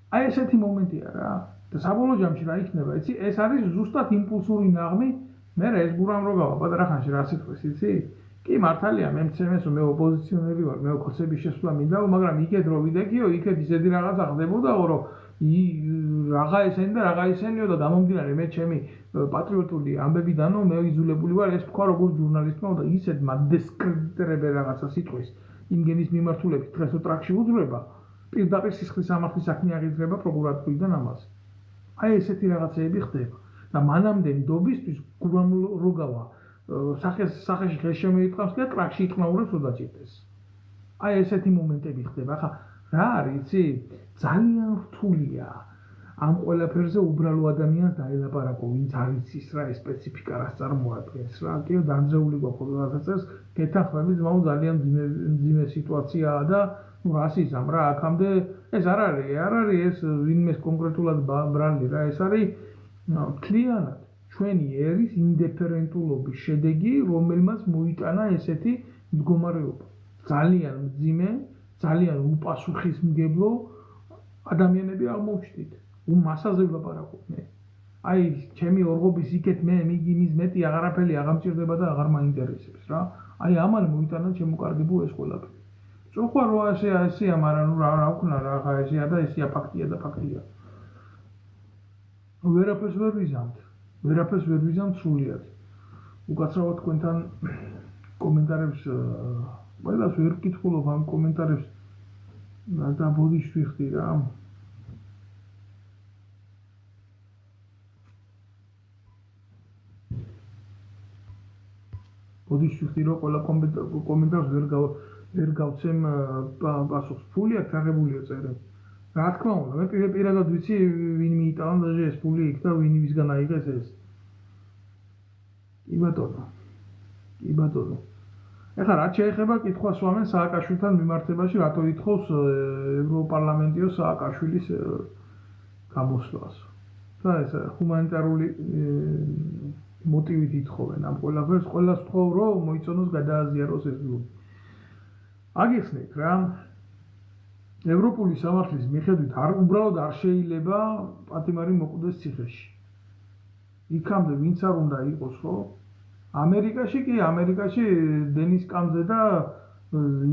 აი ესეთი მომენტია რა. და საბოლოო ჯამში რა იქნება, იცი? ეს არის ზუსტად იმპულსური ნაღმი. მე ეს გურამ როგავა პატარა ხანში რა სიტყვის, იცი? კი მართალია, მე მცემეს რომ მე ოპოზიციონერი ვარ, მე ქოცების შესვლა მინდა, მაგრამ იქეთ რო ვიდექიო, იქეთ ისეთი რაღაცა ხდებოდაო, რომ რაღა ესენი და რაღა ისენიო და გამომდინარე მე ჩემი პატრიოტული ამბებიდანო მე იძულებული ვარ ეს თქვა როგორც ჟურნალისტმა და ისეთ მადესკრედიტირებენ რაღაცა სიტყვის იმგენის მიმართულებით დღეს ტრაქში უძრება პირდაპირ სისხლის სამართლის საქმე აღიძრება პროკურატურიდან ამას. აი ესეთი რაღაცეები ხდება და მანამდე ნდობისთვის გურამ როგავა სახეში ხეს შემოიტყავს და ტრაქში იყნაურებს და დაჭირდეს. აი ესეთი მომენტები ხდება. ახლა რა არის, იცი? ძალიან რთულია ამ ყველაფერზე უბრალო ადამიანს დაელაპარაკო, ვინც არ იცის რა ეს სპეციფიკა რას წარმოადგენს რა. კიდევ დამძეული გვაქვს რაღაცას, გეთანხმები ძმაო ძალიან მძიმე სიტუაციაა და რასიზმ რა აქამდე ეს არ არის ეს ვინმეს კონკრეტულად ბრალი რა, ეს არის მთლიანად ჩვენი ერის ინდიფერენტულობის შედეგი, რომელმაც მოიტანა ესეთი მდგომარეობა. ძალიან მძიმე, ძალიან უპასუხისმგებლო ადამიანები აღმოჩნდით. მასაზე ვლაპარაკობ მე. აი, ჩემი ორღობის იქეთ მე იმის მეტი აღარაფერი აღამჭირდება და აღარ მაინტერესებს რა. აი, ამან მოიტანა შემოკარგებო ეს ყველაფერი. წუხვა რო ესეა, მაგრამ რა ვქნა რა, ხა ესეა და ესეა ფაქტია და ფაქტია. ვერაფერს ვერ ვიზამთ სრულიად. უკაცრავად თქვენთან კომენტარებს ყველას ვერ ვკითხულობ ამ კომენტარებს და ბოდიშს ვიხდი რა. ბოდიშს ვიხდი რომ ყველა კომენტარს ვერ გავცემ პასუხს. ფული აქვს აღებულია წერე. რა თქმა უნდა, მე პირადად ვიცი ვინ მიიტანა და ეს ფული იქ და ვინ ვისგან აიღეს ეს. კი ბატონო. ეხლა რაც შეეხება კითხვა სვამენ სააკაშვილთან მიმართებაში, რატო ითხოვს ევროპარლამენტიო სააკაშვილის გამოსვლას. და ეს ჰუმანიტარული მოტივით ითხოვენ ამ ყველაფერს, ყველას თხოვ რომ მოიწონოს გადააზიაროს ეს გლობი. აგიხსნით რა, ევროპული სამართლის მიხედვით უბრალოდ არ შეიძლება პატიმარი მოკვდეს ციხეში. იქამდე ვინც არ უნდა იყოს ხო? ამერიკაში დენის კამზე და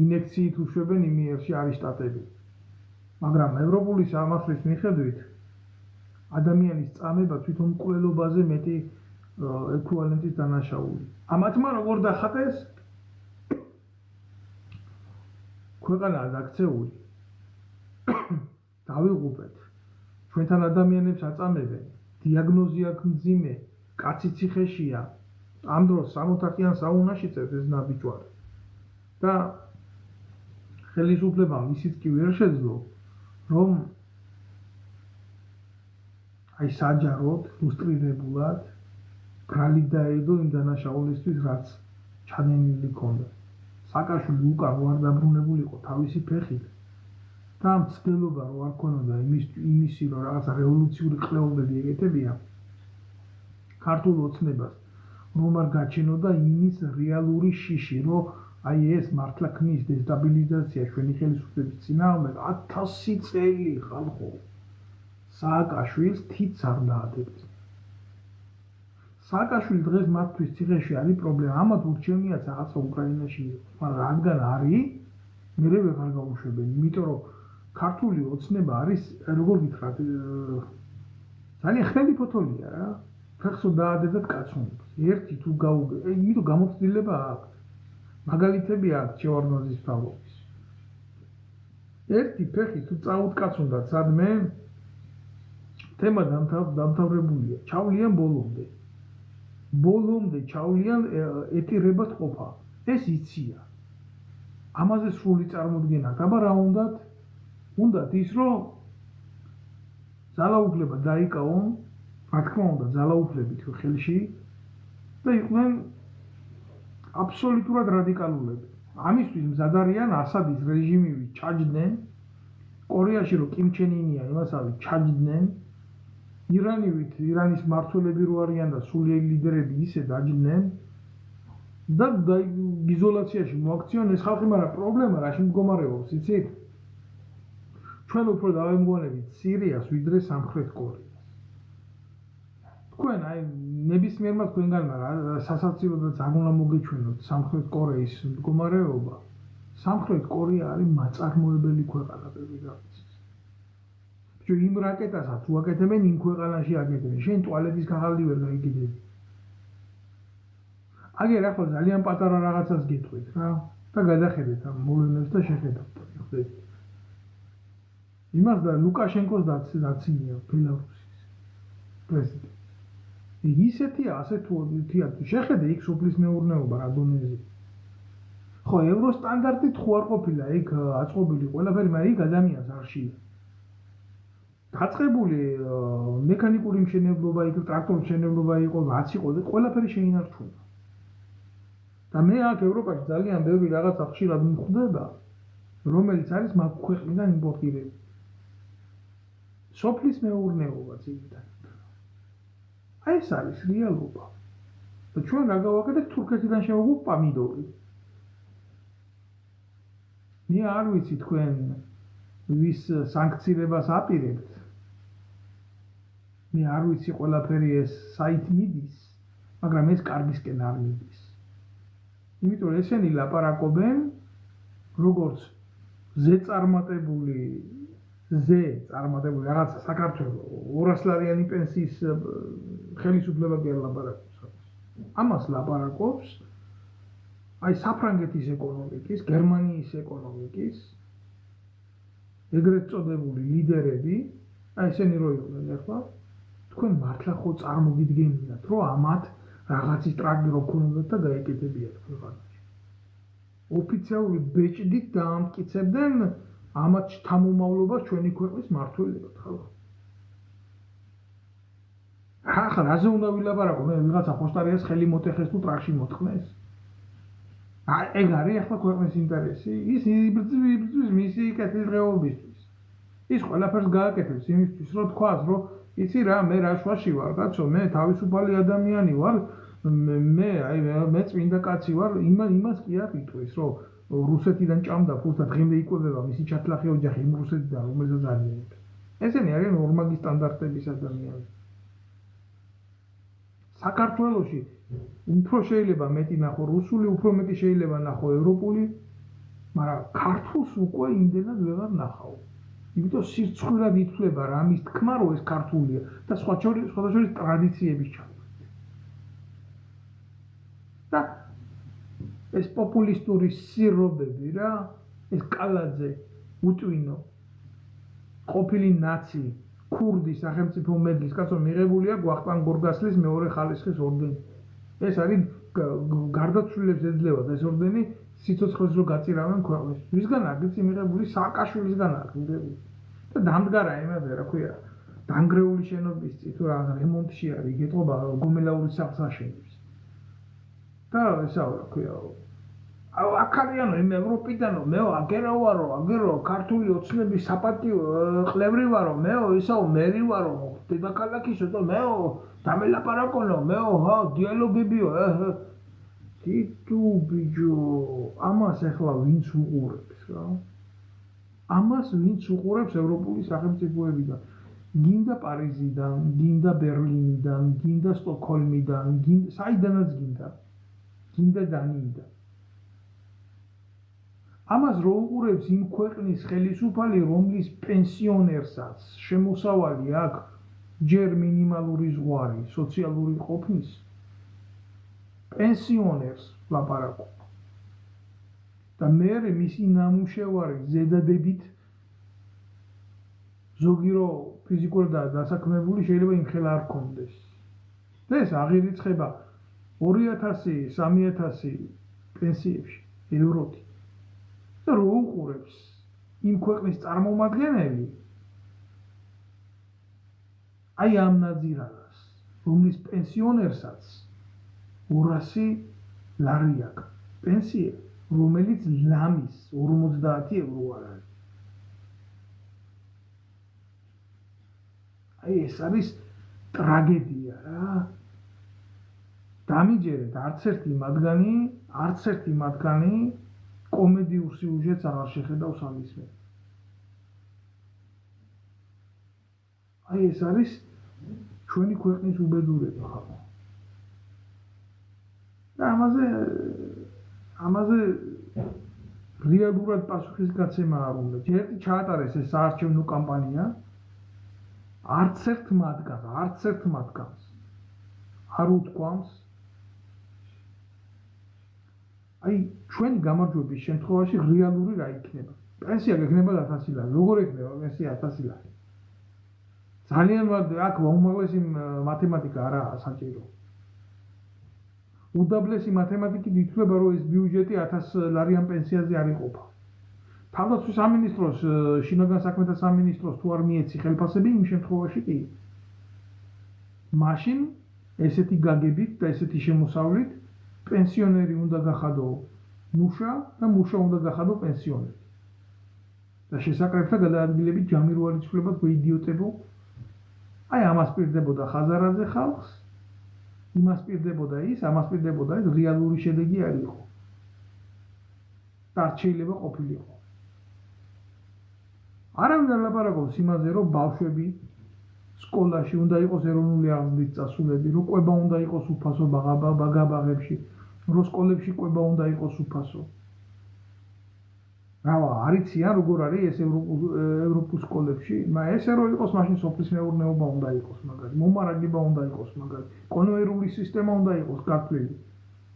ინექციით უშვებენ იმიერში არის შტატები. მაგრამ ევროპული სამართლის მიხედვით ადამიანის წამება თვითონ მკვლელობაზე მეტი ეკვივალენტის დანაშაული. ამათმა როგორ დახატეს? ქვეყანაა დაქცეული. დავიღუპეთ. ჩვენთან ადამიანებს აწამებენ. დიაგნოზი აქვს მძიმე, კაცი ციხეშია. ამ დროს 60-იან საუნაში წერს ეს ნაბიჯვარი. და ხელისუფლებამ ისიც კი ვერ შეძლო, რომ აი საჯაროდ, ილუსტრირებულად ბრალი დაედო იმ დანაშაულისთვის, რაც ჩანენილი ჰქონდა. სააკაშვილი უკან არ დაბრუნებულიყო თავისი ფეხით. და მცდელობა რო არ ქონოდა იმისი რომ რაღაცა რევოლუციური კვლევები ეკეთებია ქართულ ოცნებას რომ არ გაჩენოდა იმის რეალური შიში რომ აი ეს მართლა ქმნის დესტაბილიზაცია ჩვენი ხელისუფლების წინააღმდეგ 1000 წელი ხალხო სააკაშვილს თითს არ დაადებდა. სააკაშვილი დღეს მათთვის ციხეში არის პრობლემა. ამათ ურჩევნიათ რაღაცა უკრაინაში იყოს, მაგრამ რადგან არის მე ვეღარ გავუშვებენ, იმიტომ რომ ქართული ოცნება არის, როგორ გითხრათ, ძალიან ხელი ფოთოლია რა. ფეხსო დაადედათ კაცუნებს. ერთი თუ გაუგე, იმიტომ გამოცდილება აქვს. მაგალითები აქვს ჩევარდნაძის მთავრობის. ერთი ფეხი თუ წაუტკაცუნდათ სადმე თემა დამთავრებულია. ჩავლიან ბოლომდე. ბოლომდე ჩავლიან ეტირებად ყოფა. ეს იცია. ამაზე სრული წარმოდგენა. აბა რა უნდათ ის რომ ძალაუფლება დაიკავონ, რა თქმა უნდა ძალაუფლებით ხელში და იყვნენ აბსოლუტურად რადიკალურები. ამისთვის მზად არიან ასადის რეჟიმივით ჩაჯდნენ, კორეაში რომ კიმ ჩენ ინია იმასავით ჩაჯდნენ, ირანის მმართველები რო არიან და სულიერი ლიდერები ისე დაჯდნენ და იზოლაციაში მოაქციონეს ეს ხალხი, მაგრამ პრობლემა რაში მდგომარეობს, იცით? ჩვენ უფრო დავემგონებით სირიას ვიდრე სამხრეთ კორეას. თქვენ აი ნებისმიერმა თქვენგანმა სასაცილოდ ძალიან უნდა მოგეჩვენოთ სამხრეთ კორეის მდგომარეობა. სამხრეთ კორეა არის მაწარმოებელი ქვეყანა პირველ რიგში. იმ რაკეტასაც უაკეთებენ იმ ქვეყანაში აკეთებენ. შენ ტუალეტის ქაღალდი ვერ გაიგიდები. აგერ ახლა ძალიან პატარა რაღაცას გეტყვით რა და გადახედეთ ამ მოვლენებს და შეხედოთ. იმას და ლუკაშენკოს დაცინია ბელარუსის პრეზიდენტი. ისეთია ასე თუ შეხედე იქ სოფლის მეურნეობა რა დონეზე. ხო ევროსტანდარტით ხო არ ყოფილა იქ აწყობილი ყველაფერი, მაგრამ იქ ადამიანს არ შეია. გაწყებული მექანიკური მშენებლობა იქ, ტრაქტორის მშენებლობა იყო, რაც იყო, ყველაფერი შეინარჩუნა. და მე აქ ევროპაში ძალიან ბევრი რაღაცა ხშირად მხვდება, რომელიც არის მაგ ქვეყნიდან იმპორტირებული. სოფლის მეურნეობა ძირითადად. აი ეს არის რეალობა. და ჩვენ რა გავაკეთეთ თურქეთიდან შევაგოთ პამიდორი. მე არ ვიცი თქვენ ვის სანქციებას აპირებთ. მე არ ვიცი ყველაფერი ეს საით მიდის, მაგრამ ეს კარგისკენ არ მიდის. იმიტომ რომ ესენი ლაპარაკობენ როგორც ზეწარმატებული რაღაცა საქართველოს 200 ლარიანი პენსიის ხელისუფლება კი არ ლაპარაკობს. ამას ლაპარაკობს აი საფრანგეთის ეკონომიკის, გერმანიის ეკონომიკის ეგრეთ წოდებული ლიდერები, აი ესენი რო იყვნენ ახლა, თქვენ მართლა ხო წარმოგიდგენიათ, რომ ამათ რაღაცის ტრაგედია რო ქონდათ და გაეკეთებიათ ქვეყანაში. ოფიციალური ბეჭდით დაამტკიცებდნენ ამათ შთამომავლობას ჩვენი ქვეყნის მმართველებად, ხო? ახლა რაზე უნდა ვილაპარაკო? მე ვიღაცა ხოსტარიას ხელი მოტეხეს თუ ტრაქში მოთხნეს? ეგ არის ახლა ქვეყნის ინტერესი? ის იბრძვის მისი კეთილდღეობისთვის. ის ყველაფერს გააკეთებს იმისთვის, რომ თქვას, რომ იცი რა, მე რა შვაში ვარ, კაცო, მე თავისუფალი ადამიანი ვარ, მე წმინდა კაცი ვარ, იმას კი არ იტყვის, რომ რუსეთიდან ჭამდა ფულს და დღემდე იკვებება მისი ჩათლახი ოჯახი იმ რუსეთიდან, რომელსაც არიან. ესენი არიან ორმაგი სტანდარტების ადამიანები. საქართველოში უფრო შეიძლება მეტი ნახო რუსული, უფრო მეტი შეიძლება ნახო ევროპული, მაგრამ ქართულს უკვე იმდენად ვეღარ ნახავ. იმიტომ სირცხვირად ითვლება რა ამის თქმა, რომ ეს ქართულია და სხვათა შორის ტრადიციების ჩამოყალიბება. და ეს პოპულისტური სირობები რა, ეს კალაძე, უტვინო, ყოფილი ნაცი, ქურდი სახელმწიფო მედლის კაცო მიღებული აქვს ვახტანგ გორგასლის მეორე ხალისხის ორდენი. ეს არის გარდაცვლილებს ეძლევა ეს ორდენი სიცოცხლეს რო გაწირავენ ქვეყნის. ვისგან აქვს მიღებული? სააკაშვილისგან აქვს მიღებული. და დამდგარა იმაზე რა ქვია, დანგრეული შენობის თუ რა რემონტში არის, იგეთყობა გომელაურის სახლს აშენებს. და ესა რა ქვია, აქარიანო იმ ევროპიდანო, მეო აგერო ვარო, აგერო ქართული ოცნების საპატიო ყლევრი ვარო, მეო ისაო მერი ვარო, დედაქალაქისო და მეო დამელაპარაკონო, მეო ჰა დიალოგებიო, თითუ ბიჯო, ამას ახლა ვინც უყურებს რა? ამას ვინც უყურებს ევროპული სახელმწიფოებიდან? გინდა პარიზიდან, გინდა ბერლინიდან, გინდა სტოკჰოლმიდან, საიდანაც გინდა დანიიდან. ამას რო უყურებს იმ ქვეყნის ხელისუფალი, რომლის პენსიონერსაც შემოსავალი აქვს ჯერ მინიმალური ზღვარი სოციალური ყოფნის, პენსიონერს ლაპარაკობ. და მე მისი ნამუშევარი ზედადებით ზოგი რო ფიზიკურად დასაქმებული შეიძლება იმ ხელა არ ქონდეს. და ეს აღირიცხება 2000-3000 პენსიებში ევროთი. და რო უყურებს იმ ქვეყნის წარმომადგენელი აი ამ ნაძირალას, რომლის პენსიონერსაც 200 ლარი აქვს პენსია, რომელიც ლამის 50 ევრო არ არის. აი ეს არის ტრაგედია რა. დამიჯერეთ არც ერთი მათგანი კომედიურ სიუჟეტს აღარ შეხედავს ამის მე. აი ეს არის ჩვენი ქვეყნის უბედურება ხალხო. და ამაზე რეალურად პასუხისგაცემა არ უნდა. ჯერ ჩაატარეს ეს საარჩევნო კამპანია, არც ერთ მათგანს არ უთქვამს აი ჩვენი გამარჯვების შემთხვევაში რეალური რა იქნება. პენსია გექნება 1000 ლარი. როგორ ექნება პენსია 1000 ლარი? ძალიან აქ უმაღლესი მათემატიკა არაა საჭირო. უდაბლესი მათემატიკით ითვლება, რომ ეს ბიუჯეტი 1000 ლარიან პენსიაზე არ იყოფა. თავდაცვის სამინისტროს, შინაგან საქმეთა სამინისტროს თუ არ მიეცი ხელფასები, იმ შემთხვევაში კი. მაშინ ესეთი გაგებით და ესეთი შემოსავლით პენსიონერი უნდა გახადო მუშა და მუშა უნდა გახადო პენსიონერი. და შესაკრებთა გადაადგილებით ჯამი რო არ იცვლებათ გვეიდიოტებო. აი ამას პირდებოდა ხაზარაძე ხალხს, იმას პირდებოდა ის, ამას პირდებოდა ის, რეალური შედეგი არ იყო. და არ შეიძლება ყოფილიყო. არავინ არ ლაპარაკობს იმაზე, რომ ბავშვები სკოლაში უნდა იყოს ეროვნული აღზრდის წასულები, რომ კვება უნდა იყოს უფასო ბაგაბაღებში, რომ სკოლებში კვება უნდა იყოს უფასო. რავა, არიციან როგორ არის ეს ევროპულ სკოლებში, ესე რომ იყოს მაშინ სოფლის მეურნეობა უნდა იყოს მაგარი, მომარაგება უნდა იყოს მაგარი, კონვეიერული სისტემა უნდა იყოს გათვლილი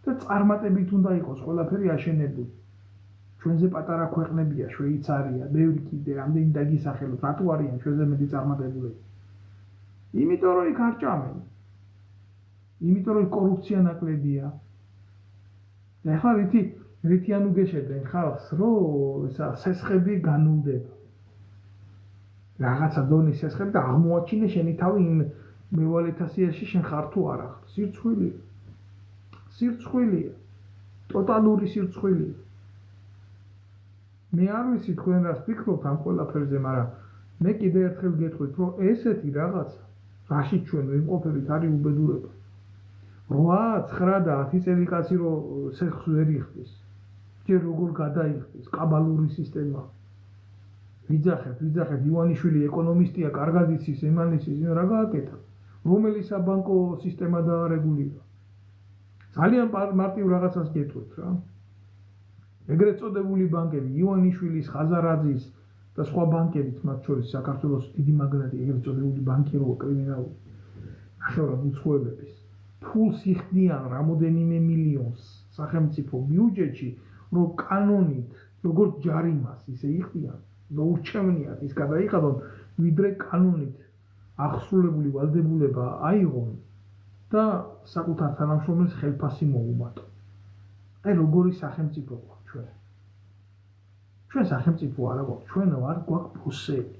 და წარმატებით უნდა იყოს ყველაფერი აშენებული. ჩვენზე პატარა ქვეყნებია, შვეიცარია, ბევრი კიდე, რამდენი დაგისახელოთ, რატო არიან ჩვენზე მეტი წარმატებულები? იმიტომ რომ იქ არ ჭამენ. იმიტომ რომ კორუფცია ნაკლებია. და ახლა რითი ანუ გეშედენ ხალხს, რომ ისა სესხები განულდება. რაღაცა დონის სესხები და აღმოაჩინე შენი თავი იმ მევალეთა სიაში შენ ხარ თუ არა. სირცხვილია. სირცხვილია. ტოტალური სირცხვილია. მე არ ვიცი თქვენ რას ფიქრობთ ამ ყველაფერზე, მაგრამ მე კიდევ ერთხელ გეტყვით, რომ ესეთი რაღაცა, რაშიც ჩვენ ვიმყოფებით, არის უბედურება. 8, 9 და 10 წელი კაცი რომ სესხს ვერ იხდის. ჯერ როგორ გადაიხდის, კაბალური სისტემა. ვიძახეთ, ივანიშვილი ეკონომისტია, კარგად იცის, იმან იცის, რა გააკეთა. რომელი საბანკო სისტემა დაარეგულირა. ძალიან მარტივ რაღაცას გეტყვით რა. ეგრეთ წოდებული ბანკები, ივანიშვილის, ხაზარაძის და სხვა ბანკებიც, მათ შორის საქართველოს დიდი მაგნატი, ეგრეთ წოდებული ბანკირო კრიმინალური, ნახევრად უცხოელების, ფულს იხდიან რამოდენიმე მილიონს სახელმწიფო ბიუჯეტში, რომ კანონით, როგორც ჯარიმას ისე იხდიან, და ურჩევნიათ ის გადაიხადონ, ვიდრე კანონით აღსრულებული ვალდებულება აიღონ და საკუთარ თანამშრომელს ხელფასი მოუმატონ. აი როგორი სახელმწიფო გვაქვს ჩვენ. ჩვენ სახელმწიფო არა გვაქვს, ჩვენ ვარ გვაქვს ფუსელი.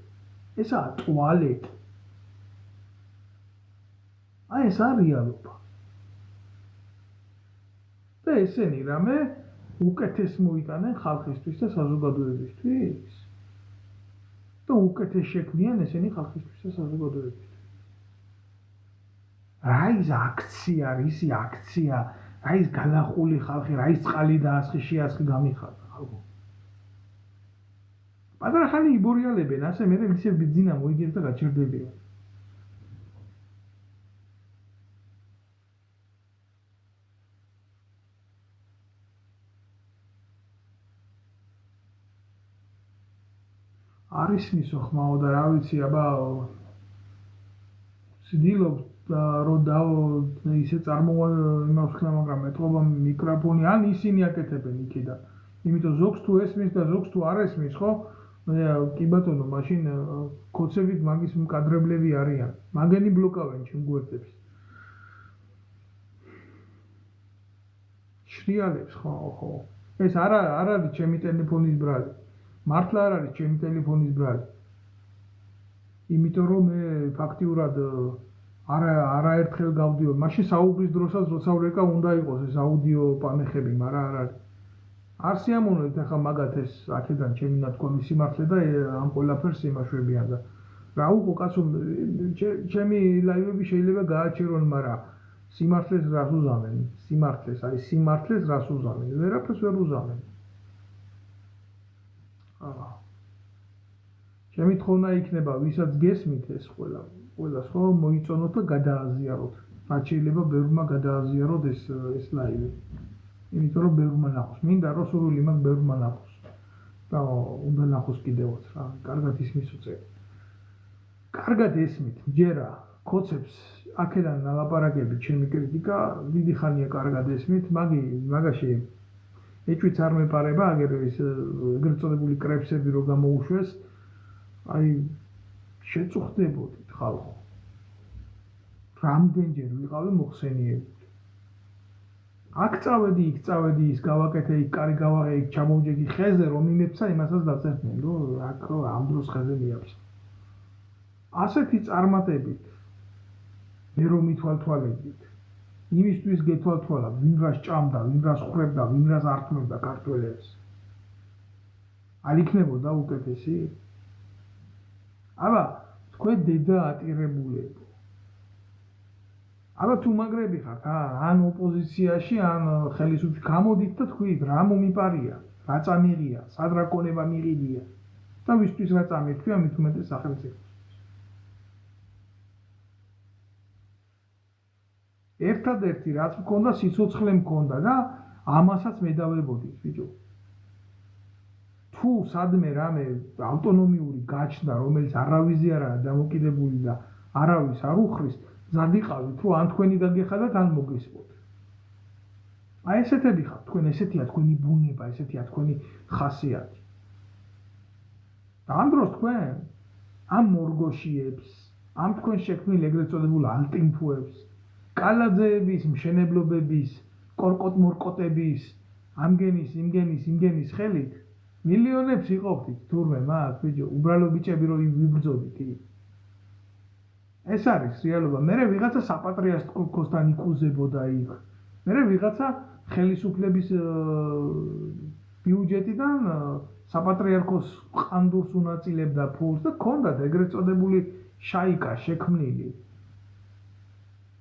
ესაა ტუალეტი. აი ეს არის რეალობა. და ესენი რამე უკეთეს მოიტანენ ხალხისთვის და საზოგადოებისთვის. და უკეთეს შექმნიან ესენი ხალხისთვის და საზოგადოებისთვის. რა ის აქცია, რისი აქცია, რა ის გადახული ხალხი, რა ის წყალი დაასხი, შეასხი გამიხარდა ხალხო. პატარა ხანი იბორიალებენ, ასე მე ისე ბიძინა მოიგებს და გაჩერდებიან. არის მისო ხმაო და რა ვიცი, აბა ცდილობ რომ ისე იმავს ხნა, მაგრამ ეთყობა მიკროფონი, ან ისინი აკეთებენ იქიდან. იმიტომ ზოგს თუ ესმის და ზოგს თუ არ ესმის, ხო? კი ბატონო, მაშინ კოცებით მაგის მკადრებლები არიან. მაგენი ბლოკავენ ჩემ გვერდებს. შრიალებს ხო. ეს არ არის ჩემი ტელეფონის ბრალი. მართლა არ არის ჩემი ტელეფონის ბრალი. იმიტომ რომ მე ფაქტიურად არაერთხელ გავდიოდ. მაშინ საუბრის დროსაც როცა ვრეკა უნდა იყოს ეს აუდიო პანეხები, მაგრამ არ არის. არ სიამოვნებთ ახლა მაგათ ეს აქედან ჩემი ნათქვამი სიმართლე და ამ ყველაფერს იმაშვებიან და რა უყო კაცო, ჩემი ლაივები შეიძლება გააჩერონ, მაგრამ სიმართლეს რას უზამენ? სიმართლეს რას უზამენ? ვერაფერს ვერ უზამენ. ჩემი თხოვნა იქნება, ვისაც გესმით ეს ყველას ხო მოიწონოთ და გადააზიაროთ. რაც შეიძლება ბევრმა გადააზიაროთ ეს ლაივი. იმიტომ რომ ბევრმა ნახოს. მინდა რომ სურვილი მაქვს ბევრმა ნახოს. და უნდა ნახოს კიდევაც რა. კარგად ისმის უწევთ. კარგად ესმით, ჯერა კოცებს აქედან ნალაპარაკებით ჩემი კრიტიკა, დიდი ხანია კარგად ესმით, მაგაში ეჭვიც არ მეპარება, ეგრეთ წოდებული კრებსები რო გამოუშვეს, აი შეწუხდებოდით ხალხო. რამდენჯერ ვიყავი მოხსენიებული. აქ წავედი, იქ წავედი, ის გავაკეთე, იქ კარი გავაღე, იქ ჩამოვჯექი ხეზე, რომ იმებსა იმასაც დაწესდნენ, რომ აქ ამ დროს ხეზე მიაბსა. ასეთი წარმატებით, მე რომ მithვალთვალებით, იმისთვის გეთვალთვალა, ვინ რას ჭამდა, ვინ რას ხრებდა, ვინ რას ართმევდა ქართველებს. არ იქნებოდა უკეთესი? აბა, თქვენ დედა ატირებულებო. აბა თუ მაგრები ხართ, ან ოპოზიციაში, ან ხელისუფლების, გამოდით და თქვით, რა მომიპარია, რა წამიღია, სად რა კონება მიყიდია. და ვისთვის რა წამირთვია მით უმეტეს სახელმწიფოს. ერთადერთი რაც მქონდა სიცოცხლე მქონდა და ამასაც მედავებოდი ბიჭო. თუ სადმე რამე ავტონომიური გაჩნდა, რომელიც არავის არაა დამოკიდებული და არავის არ უხრის, ზადიყავით, რომ ან თქვენი გაგეხადათ, ან მოგესწროთ. აი ესეთები ხართ, თქვენ ესეთია თქვენი ბუნება, ესეთია თქვენი ხასიათი. და ამ დროს თქვენ ამ მორგოშიებს, ამ თქვენ შექმნილ ეგრეთ წოდებულ ალტინფუებს, კალაძეების, მშენებლობების, კორკოტ-მორკოტების, ამგენის, იმგენის ხელით მილიონებს იყოფთით თურმე მათ, ბიჭო, უბრალო ბიჭები რომ ვიბრძოდით. ეს არის რეალობა. მე ვიღაცა საპატრიარქოსთან იკუზებოდა იქ. მე ვიღაცა ხელისუფლების ბიუჯეტიდან საპატრიარქოს ყანდურს უნაწილებდა ფულს და ჰქონდათ ეგრეთ წოდებული შაიკა შექმნილი.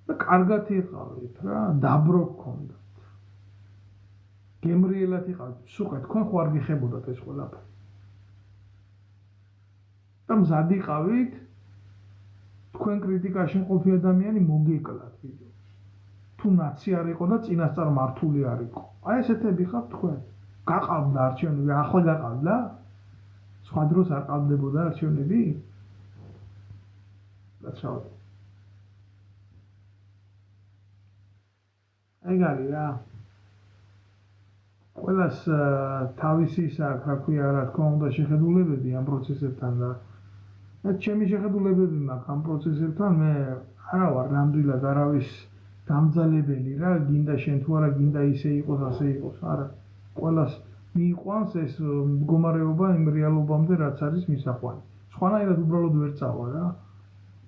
და კარგად იყავით რა, დაბრო ჰქონდათ. გემრიელად იყავით, სუყე თქვენ ხო არ გიხებოდათ ეს ყველაფერი. და მზად იყავით თქვენ კრიტიკაში მყოფი ადამიანი მოგეკლათ, ბიჭო. თუ ნაცი არ იყო და წინასწარ მართული არ იყო. აი ესეთები ხართ თქვენ. გაყავდა არჩევნები, ახლა გაყავდა? სხვა დროს არ ყავდებოდა არჩევნები? გაცრავთ. ეგ არის რა. ყველას თავისი აქვს, რა ქვია, რა თქმა უნდა შეხედულებები ამ პროცესებთან და ჩემი შეხედულებები მაქვს ამ პროცესებთან, მე არა ვარ ნამდვილად არავის დამძალებელი რა, გინდა შენ თუ არა, გინდა ისე იყოს, ასე იყოს, არა. ყველას მიიყვანს ეს მდგომარეობა იმ რეალობამდე, რაც არის მისაყვანი. სხვანაირად უბრალოდ ვერ წავა რა.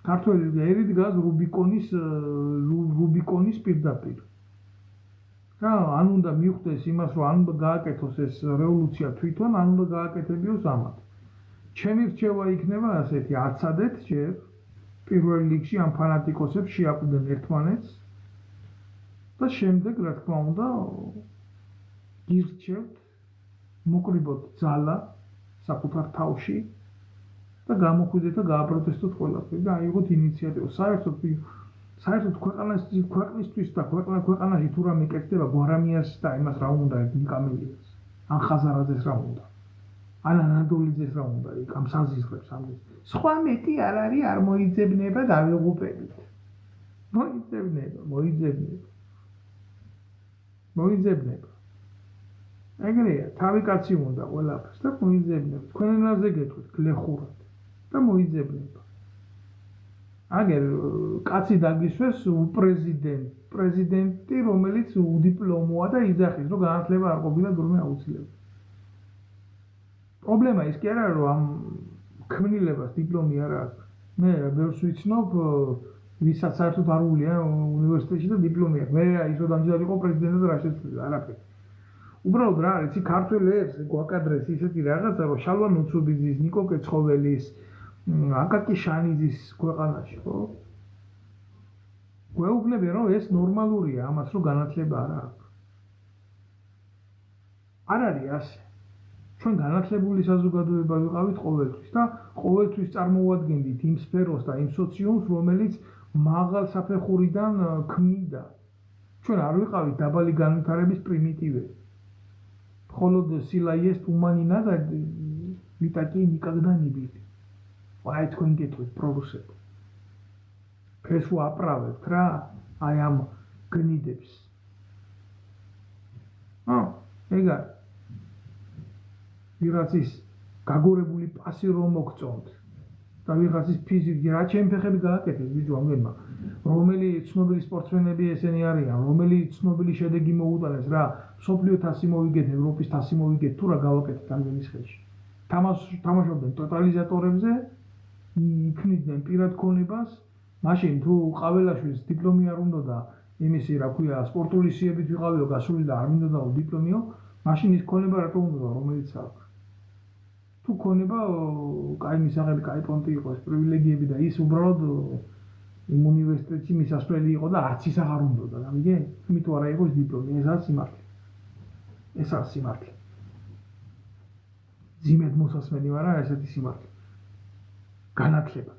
ქართველი ერით დგას რუბიკონის პირდაპირ. რა, ან უნდა მიხვდეს იმას, რომ ან გააკეთოს ეს რევოლუცია თვითონ, ან უნდა გააკეთებიოს ამათ. ჩემი რჩევა იქნება ასეთი, აცადეთ ჯერ პირველ რიგში ამ ფანატიკოსებს შეაკვდნენ ერთმანეთს და შემდეგ, რა თქმა უნდა, გირჩევთ, მოკრიბოთ ძალა საკუთარ თავში და გამოხვიდეთ და გააპროტესტოთ ყველაფერი და აიღოთ ინიციატივა. საერთოდ ქვეყნისთვის და ქვეყანაში თუ რამე იკეთდება გვარამიას და იმას რა უნდა ნიკამელიას, ან ხაზარაძეს რა უნდა, ან ანადოლიძეს რა უნდა, იქ ამ საზიზღრებს ამის. სხვა მეტი არ არის, არ მოიძებნება დავიღუპებით. მოიძებნება. ეგრეა, თავი კაცი უნდა ყველაფერს და მოიძებნება. თქვენ ენაზე გეტყვით, გლეხურად და მოიძებნება. აგერ კაცი დაგისვეს პრეზიდენტი, რომელიც უდიპლომოა და იძახის, რომ განათლება არ ყოფილა თურმე აუცილებელი. პრობლემა ის კი არა, რომ ამ ქმნილებას დიპლომი არ აქვს. მე ბევრს ვიცნობ, ვისაც საერთოდ არ უვლია უნივერსიტეტში და დიპლომი აქვს. მე ის რომ დამჯერად იყო პრეზიდენტად რა შეცვლილა, არაფერი. უბრალოდ რა არის, იქ ქართველ ერს გვაკადრეს ისეთი რაღაცა, რომ შალვა ნუცუბიძის, ნიკო კეცხოველის, აკაკი შანიძის ქვეყანაში, ხო? გვეუბნებიან, რომ ეს ნორმალურია, ამას რომ განათლება არ აქვს. არ არის ასე. ჩვენ განათლებული საზოგადოება ვიყავით ყოველთვის და ყოველთვის წარმოვადგენდით იმ სფეროს და იმ სოციუმს, რომელიც მაღალ საფეხურიდან ქმნიდა. ჩვენ არ ვიყავით დაბალი განვითარების პრიმიტივები. მხოლოდ сила есть умани надо, вы такие никогда не были. აი თქვენ გეტყვით პრორუსები. ეს უაправებთ რა, აი ამ გნიდებს. ეგ არის. ვიღაცის გაგორებული პასი რომ მოგწონთ და ვიღაცის ფიზიკი რა ჩემი ფეხები გააკეთეს ბიჭო ამგენმა. რომელი ცნობილი სპორტსმენები ესენი არიან, რომელი ცნობილი შედეგი მოუტანეს რა, მსოფლიო თასი მოვიგეთ, ევროპის თასი მოვიგეთ, თუ რა გავაკეთეთ ამგენის ხელში. თამაშობდნენ ტოტალიზატორებზე, იქნიდნენ პირად ქონებას, მაშინ თუ ყაველაშვილს დიპლომი არ უნდა და იმისი რა ქვია, სპორტული სიებით ვიყავიო გასული და არ მინდა და დიპლომიო, მაშინ ის ქონება რატო უნდა რომელიც აქვს. თუ ქონება, კაი მისაღები, კაი პონტი იყო, ეს პრივილეგიები და ის უბრალოდ იმ უნივერსიტეტში მისასვლელი იყო და არც ის აღარ უნდა და გამიგე? იმიტომ არა იყო ეს დიპლომი, ეს არის სიმართლე. ძიმედ მოსასმენი ვარ რა ესეთი სიმართლე. განათლება.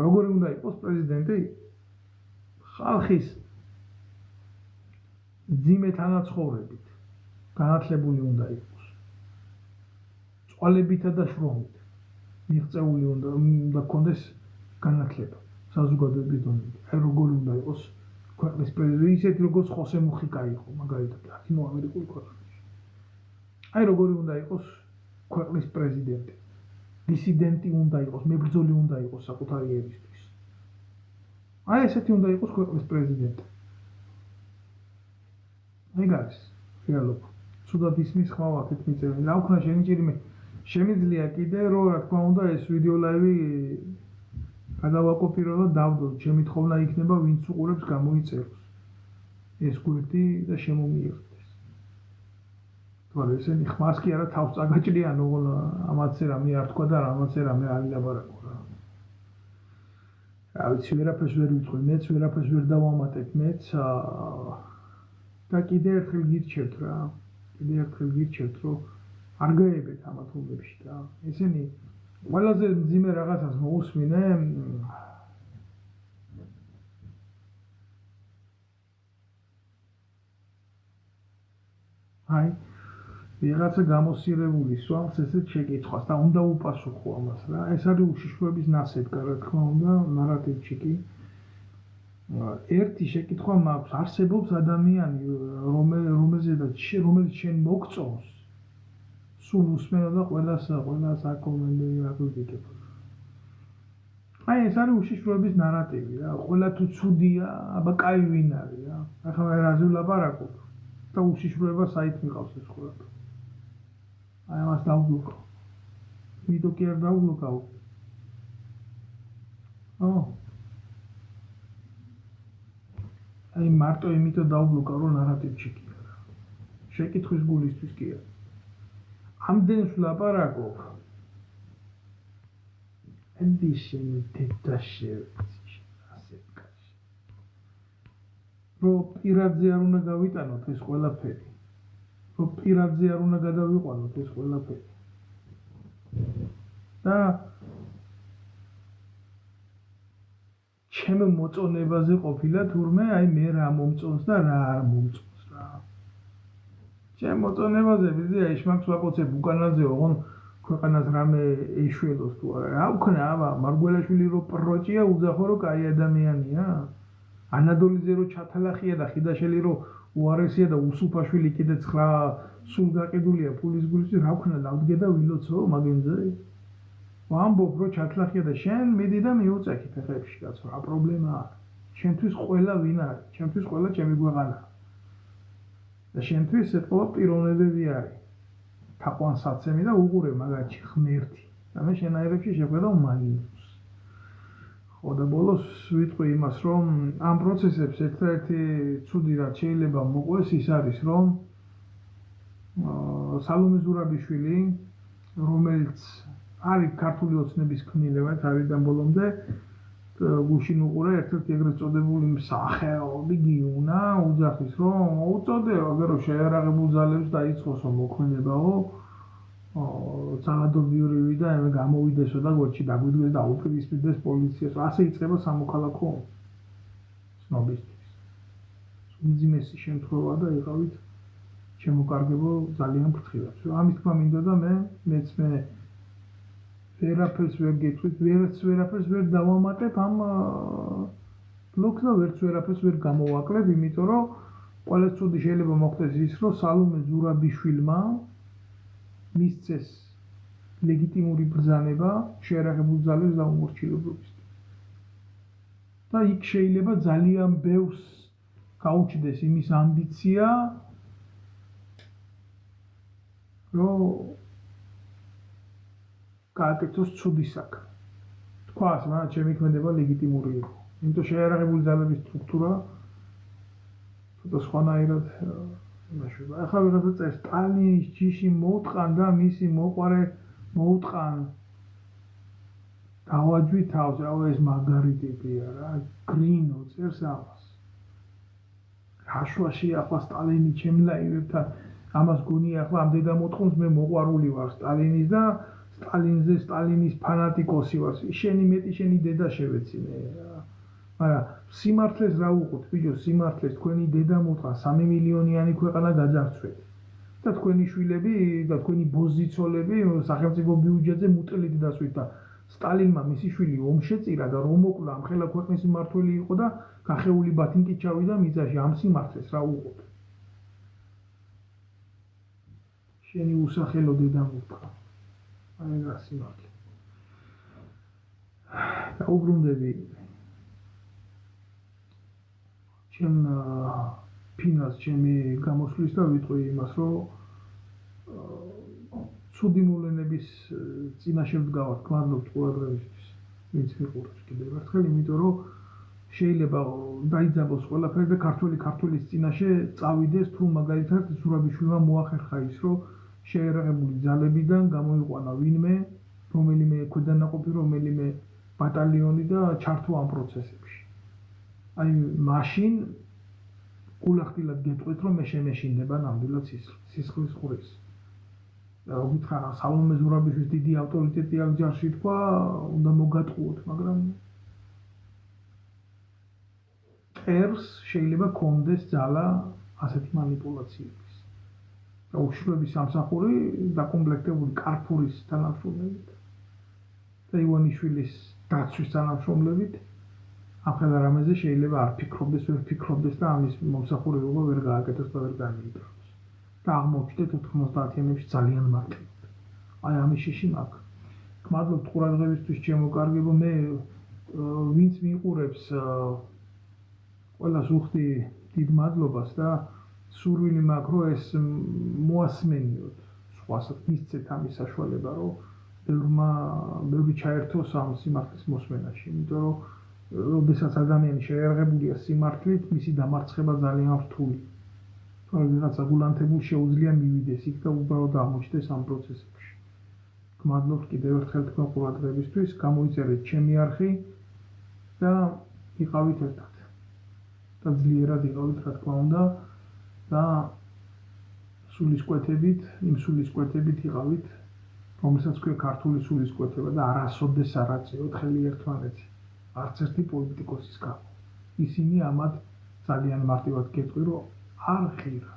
როგორი უნდა იყოს პრეზიდენტი? ხალხის ძიმე თანაცხოვრებით განათლებული უნდა იყოს. წვალებითა და შრომით მიღწეული უნდა გქონდეს განათლება საზოგადოების დონეზე. აი როგორი უნდა იყოს ქვეყნის პრეზიდენტი, ისეთი როგორც ხოსე მუხიკა იყო, მაგალითად, ლათინოამერიკული ქვეყნებში. აი როგორი უნდა იყოს ქვეყნის პრეზიდენტი. დისიდენტი უნდა იყოს, მებრძოლი უნდა იყოს საკუთარი ერისთვის. აი ესეთი უნდა იყოს ქვეყნის პრეზიდენტი. ეგ არის რეალობა. ცუდად ისმის ხმავა აქეთ მიწერილი. რა ვქნა შენიჭირიმე შემიძლია კიდე რომ რა თქმა უნდა ეს ვიდეო ლაივი გადავაკოპირო და დავდო. ჩემი თხოვნა იქნება ვინც უყურებს გამოიწეროს. ეს გვერდი და შემომიერთდეს. თორე ესენი ხმას კი არა თავს წაგაჭრიან, ოღონდ ამაცე რამე არ თქვა და რამაცე რამე არ ილაპარაკო რა. რა ვიცი ვერაფერს ვერ ვიტყვი, მეც ვერაფერს ვერ დავამატებ, მეც და კიდე ერთხელ გირჩევთ რა. კიდე ერთხელ გირჩევთ რომ არ გაებეთ ამ ათულებში და ესენი ყველაზე მძიმე რაღაცას მოусმინე აი ვიღაცა გამოსირებული სვამს ესეთ შეკითხვას და უნდა უპასუხო ამას რა. ეს არის უშიშროების ნასედგა რა თქმა უნდა ნარატივში კი ერთი შეკითხვა მაქვს არსებობს ადამიანი რომელიც შენ მოგწონს სულ უსმენო და ყველას აკომენტირებ აკრიტიკებ. აი ეს არის უშიშროების ნარატივი რა. ყველა თუ ცუდია, აბა კაი ვინ არის რა. ახლა მე რაზე ვლაპარაკობ და უშიშროება საით მიყავს ეს ყველაფერი. აი ამას დავბლოკავ. ვიდეო კი არ დავბლოკავ. აი მარტო იმიტომ დავბლოკავ რომ ნარატივში კი არა. შეკითხვის გულისთვის კი არა. ამდენს ვლაპარაკობ. ედიშენი დედაშევიცი ასე კაცი. რომ პირადზე არ უნდა გავიტანოთ ეს ყველაფერი. რომ პირადზე არ უნდა გადავიყვანოთ ეს ყველაფერი. და ჩემ მოწონებაზე ყოფილა თურმე აი მე რა მომწონს და რა არ მომწონს რა. ჩემ მოწონებაზე ვიზია ისმაქს ვაკოცებ უკანაზე ოღონ ქვეყანას რამე ეშველოს თუ არა. რა ვქნა აბა მარგველაშვილი რო პროჭია უძახო რო კაი ადამიანია. ანადოლიზე რო ჩათალახია და ხიდაშელი რო უარესია და უსუფაშვილი კიდე ცხრა სულ გაყიდულია ფულის გულში რა ვქნა ლავდგე და ვილოცო მაგენზე. ვამბობ რო ჩათლახია და შენ მიდი და მიუწექი ფეხებში კაცო რა პრობლემაა. შენთვის ყველა ვინ არის? ჩემთვის ყველა ჩემი გვეღანა. და შენთვის ეთქვა პიროვნებები არის. თაყვანსაცემი და უყურე მაგაჩი ღმერთი. და მე შენაერებში შეხვედავ მაგინს. ხო და ბოლოს ვიტყვი იმას რომ ამ პროცესებს ერთ-ერთი ცუდი რაც შეიძლება მოყვეს ის არის რომ სალომე ზურაბიშვილი რომელიც არის ქართული ოცნების ქმნილება თავიდან ბოლომდე გუშინ უყურე ერთ-ერთი ეგრეთ წოდებული მსახიობი გიუნა უძახის რომ მოუწოდე აგერ რომ შეიარაღებულ ძალებს დაიწყოსო მოქმედებაო ძალადობრივი და ემე გამოვიდესო და გორჩი დაგვიდგეს და აუპირისპირდეს პოლიციას ასე იწყება სამოქალაქო ცნობისთვის უმძიმესი შემთხვევა და იყავით შემოკარგებო ძალიან ფრთხილად ამის თქმა მინდა და მეც ვერაფერს ვერ გეტყვით, ვერაფერს ვერ დავამატებ ამ ბლოგს და ვერაფერს ვერ გამოვაკლებ, იმიტომ რომ ყველა ცუდი შეიძლება მოხდეს ის, რომ სალომე ზურაბიშვილმა მისცეს ლეგიტიმური ბრძანება შეიარაღებულ ძალებს დაუმორჩილებლობის. და იქ შეიძლება ძალიან ბევრს გაუჩნდეს იმის ამბიცია, რომ გააკეთოს ცუდი საქმე. თქვას, მაგრამ ჩემი ქმედება ლეგიტიმური იყო. იმიტომ შეიარაღებული ძალების სტრუქტურა ცოტა სხვანაირად იმაშება. ახლა ვიღაცა წერს სტალინის ჯიში მოუტყან და მისი მოყვარე მოუტყან. დავაჯვი თავს, რავა ეს მაგარი ტიპია რა, გრინო წერს ამას. რაშვაში ახლა სტალინი ჩემ ლაივებთან ამას გონია ახლა ამ დედამოთხოვნს მე მოყვარული ვარ სტალინის და სტალინის ფანატიკოსი ვარ. შენი მეტი შენი დედა შევეცინე. მაგრამ სიმართლეს რა უყოთ, ბიჭო, სიმართლეს თქვენი დედამოთხა 3 მილიონიანი ქვეყანა გაძარცვეთ. და თქვენი შვილები და თქვენი ბოზიცოლები სახელმწიფო ბიუჯეტზე მუტლით დასვით და სტალინმა მისი შვილი ომში წირა და რომ მოკლა ამ ხელა ქვეყნის მმართველი იყო და გახეული ბათინკით ჩავიდა მიწაში ამ სიმართლეს რა უყოთ. შენი უსახელო დედამოთხა. აი რა სიმართლე. დაუბრუნდები ჩემ ფინას ჩემი გამოსვლის და ვიტყვი იმას, რომ ცუდი მოვლენების წინაშე ვდგავართ, გმადლობთ ყურადღებისთვის. ვინც მიყურებს კიდევ ერთხელ, იმიტომ რომ შეიძლება დაიძაბოს ყველაფერი და ქართველის წინაშე წავიდეს, თუ მაგალითად ზურაბიშვილმა მოახერხა ის, რომ შეერაღებული ძალებიდან გამოიყვანა ვინმე, რომელიმე ქვედანაყოფი, რომელიმე ბატალიონი და ჩართო ამ პროცესებში. აი მაშინ გულახდილად გეტყვით, რომ მე შემეშინდება ნამდვილად სისხლის ყურის. გითხრა სალომე ზურაბიშვილის დიდი ავტორიტეტი აქ ჯარში თქვა, უნდა მოგატყუოთ, მაგრამ ერს შეიძლება კონდეს ძალა ასეთი манипуляციების. და უშუალოდ სამსახური დაკომპლექტებული კარფურის თანამშრომლებით და ივანიშვილის დაცვის თანამშრომლებით ახლა რამეზე შეიძლება არ ფიქრობდეს, ვერ ფიქრობდეს და ამის მომსახურება ვერ გააკეთოს და ვერ განიიტანოს. და აღმოჩნდეთ 90-იანებში ძალიან მარტივად. აი ამის შიში მაქვს. გმადლობთ ყურადღებისთვის ჩემო კარგებო, მე ვინც მიყურებს ყველას უხდი დიდ მადლობას და სურვილი მაქვს, რომ ეს მოასმენიოთ. სხვასაც მისცეთ ამის საშუალება, რომ ბევრი ჩაერთოს ამ სიმართლის მოსმენაში, იმიტომ რომ როდესაც ადამიანი შეერაღებულია სიმართლით, მისი დამარცხება ძალიან რთული. ვიღაცა გულანთებულ შეუძლია მივიდეს იქ და უბრალოდ აღმოჩნდეს ამ პროცესებში. გმადლობთ კიდევ ერთხელ თქვენ ყურადღებისთვის, გამოიწერეთ ჩემი არხი და იყავით ერთად. და ძლიერად იყავით, რა თქმა უნდა, და სულისკვეთებით, იმ სულისკვეთებით იყავით, რომელსაც ქვია ქართული სულისკვეთება და არასოდეს არ აწევთ ხელი ერთმანეთს. არც ერთი პოლიტიკოსის გამო. ისინი ამათ ძალიან მარტივად გეტყვი, რომ არ ღირა.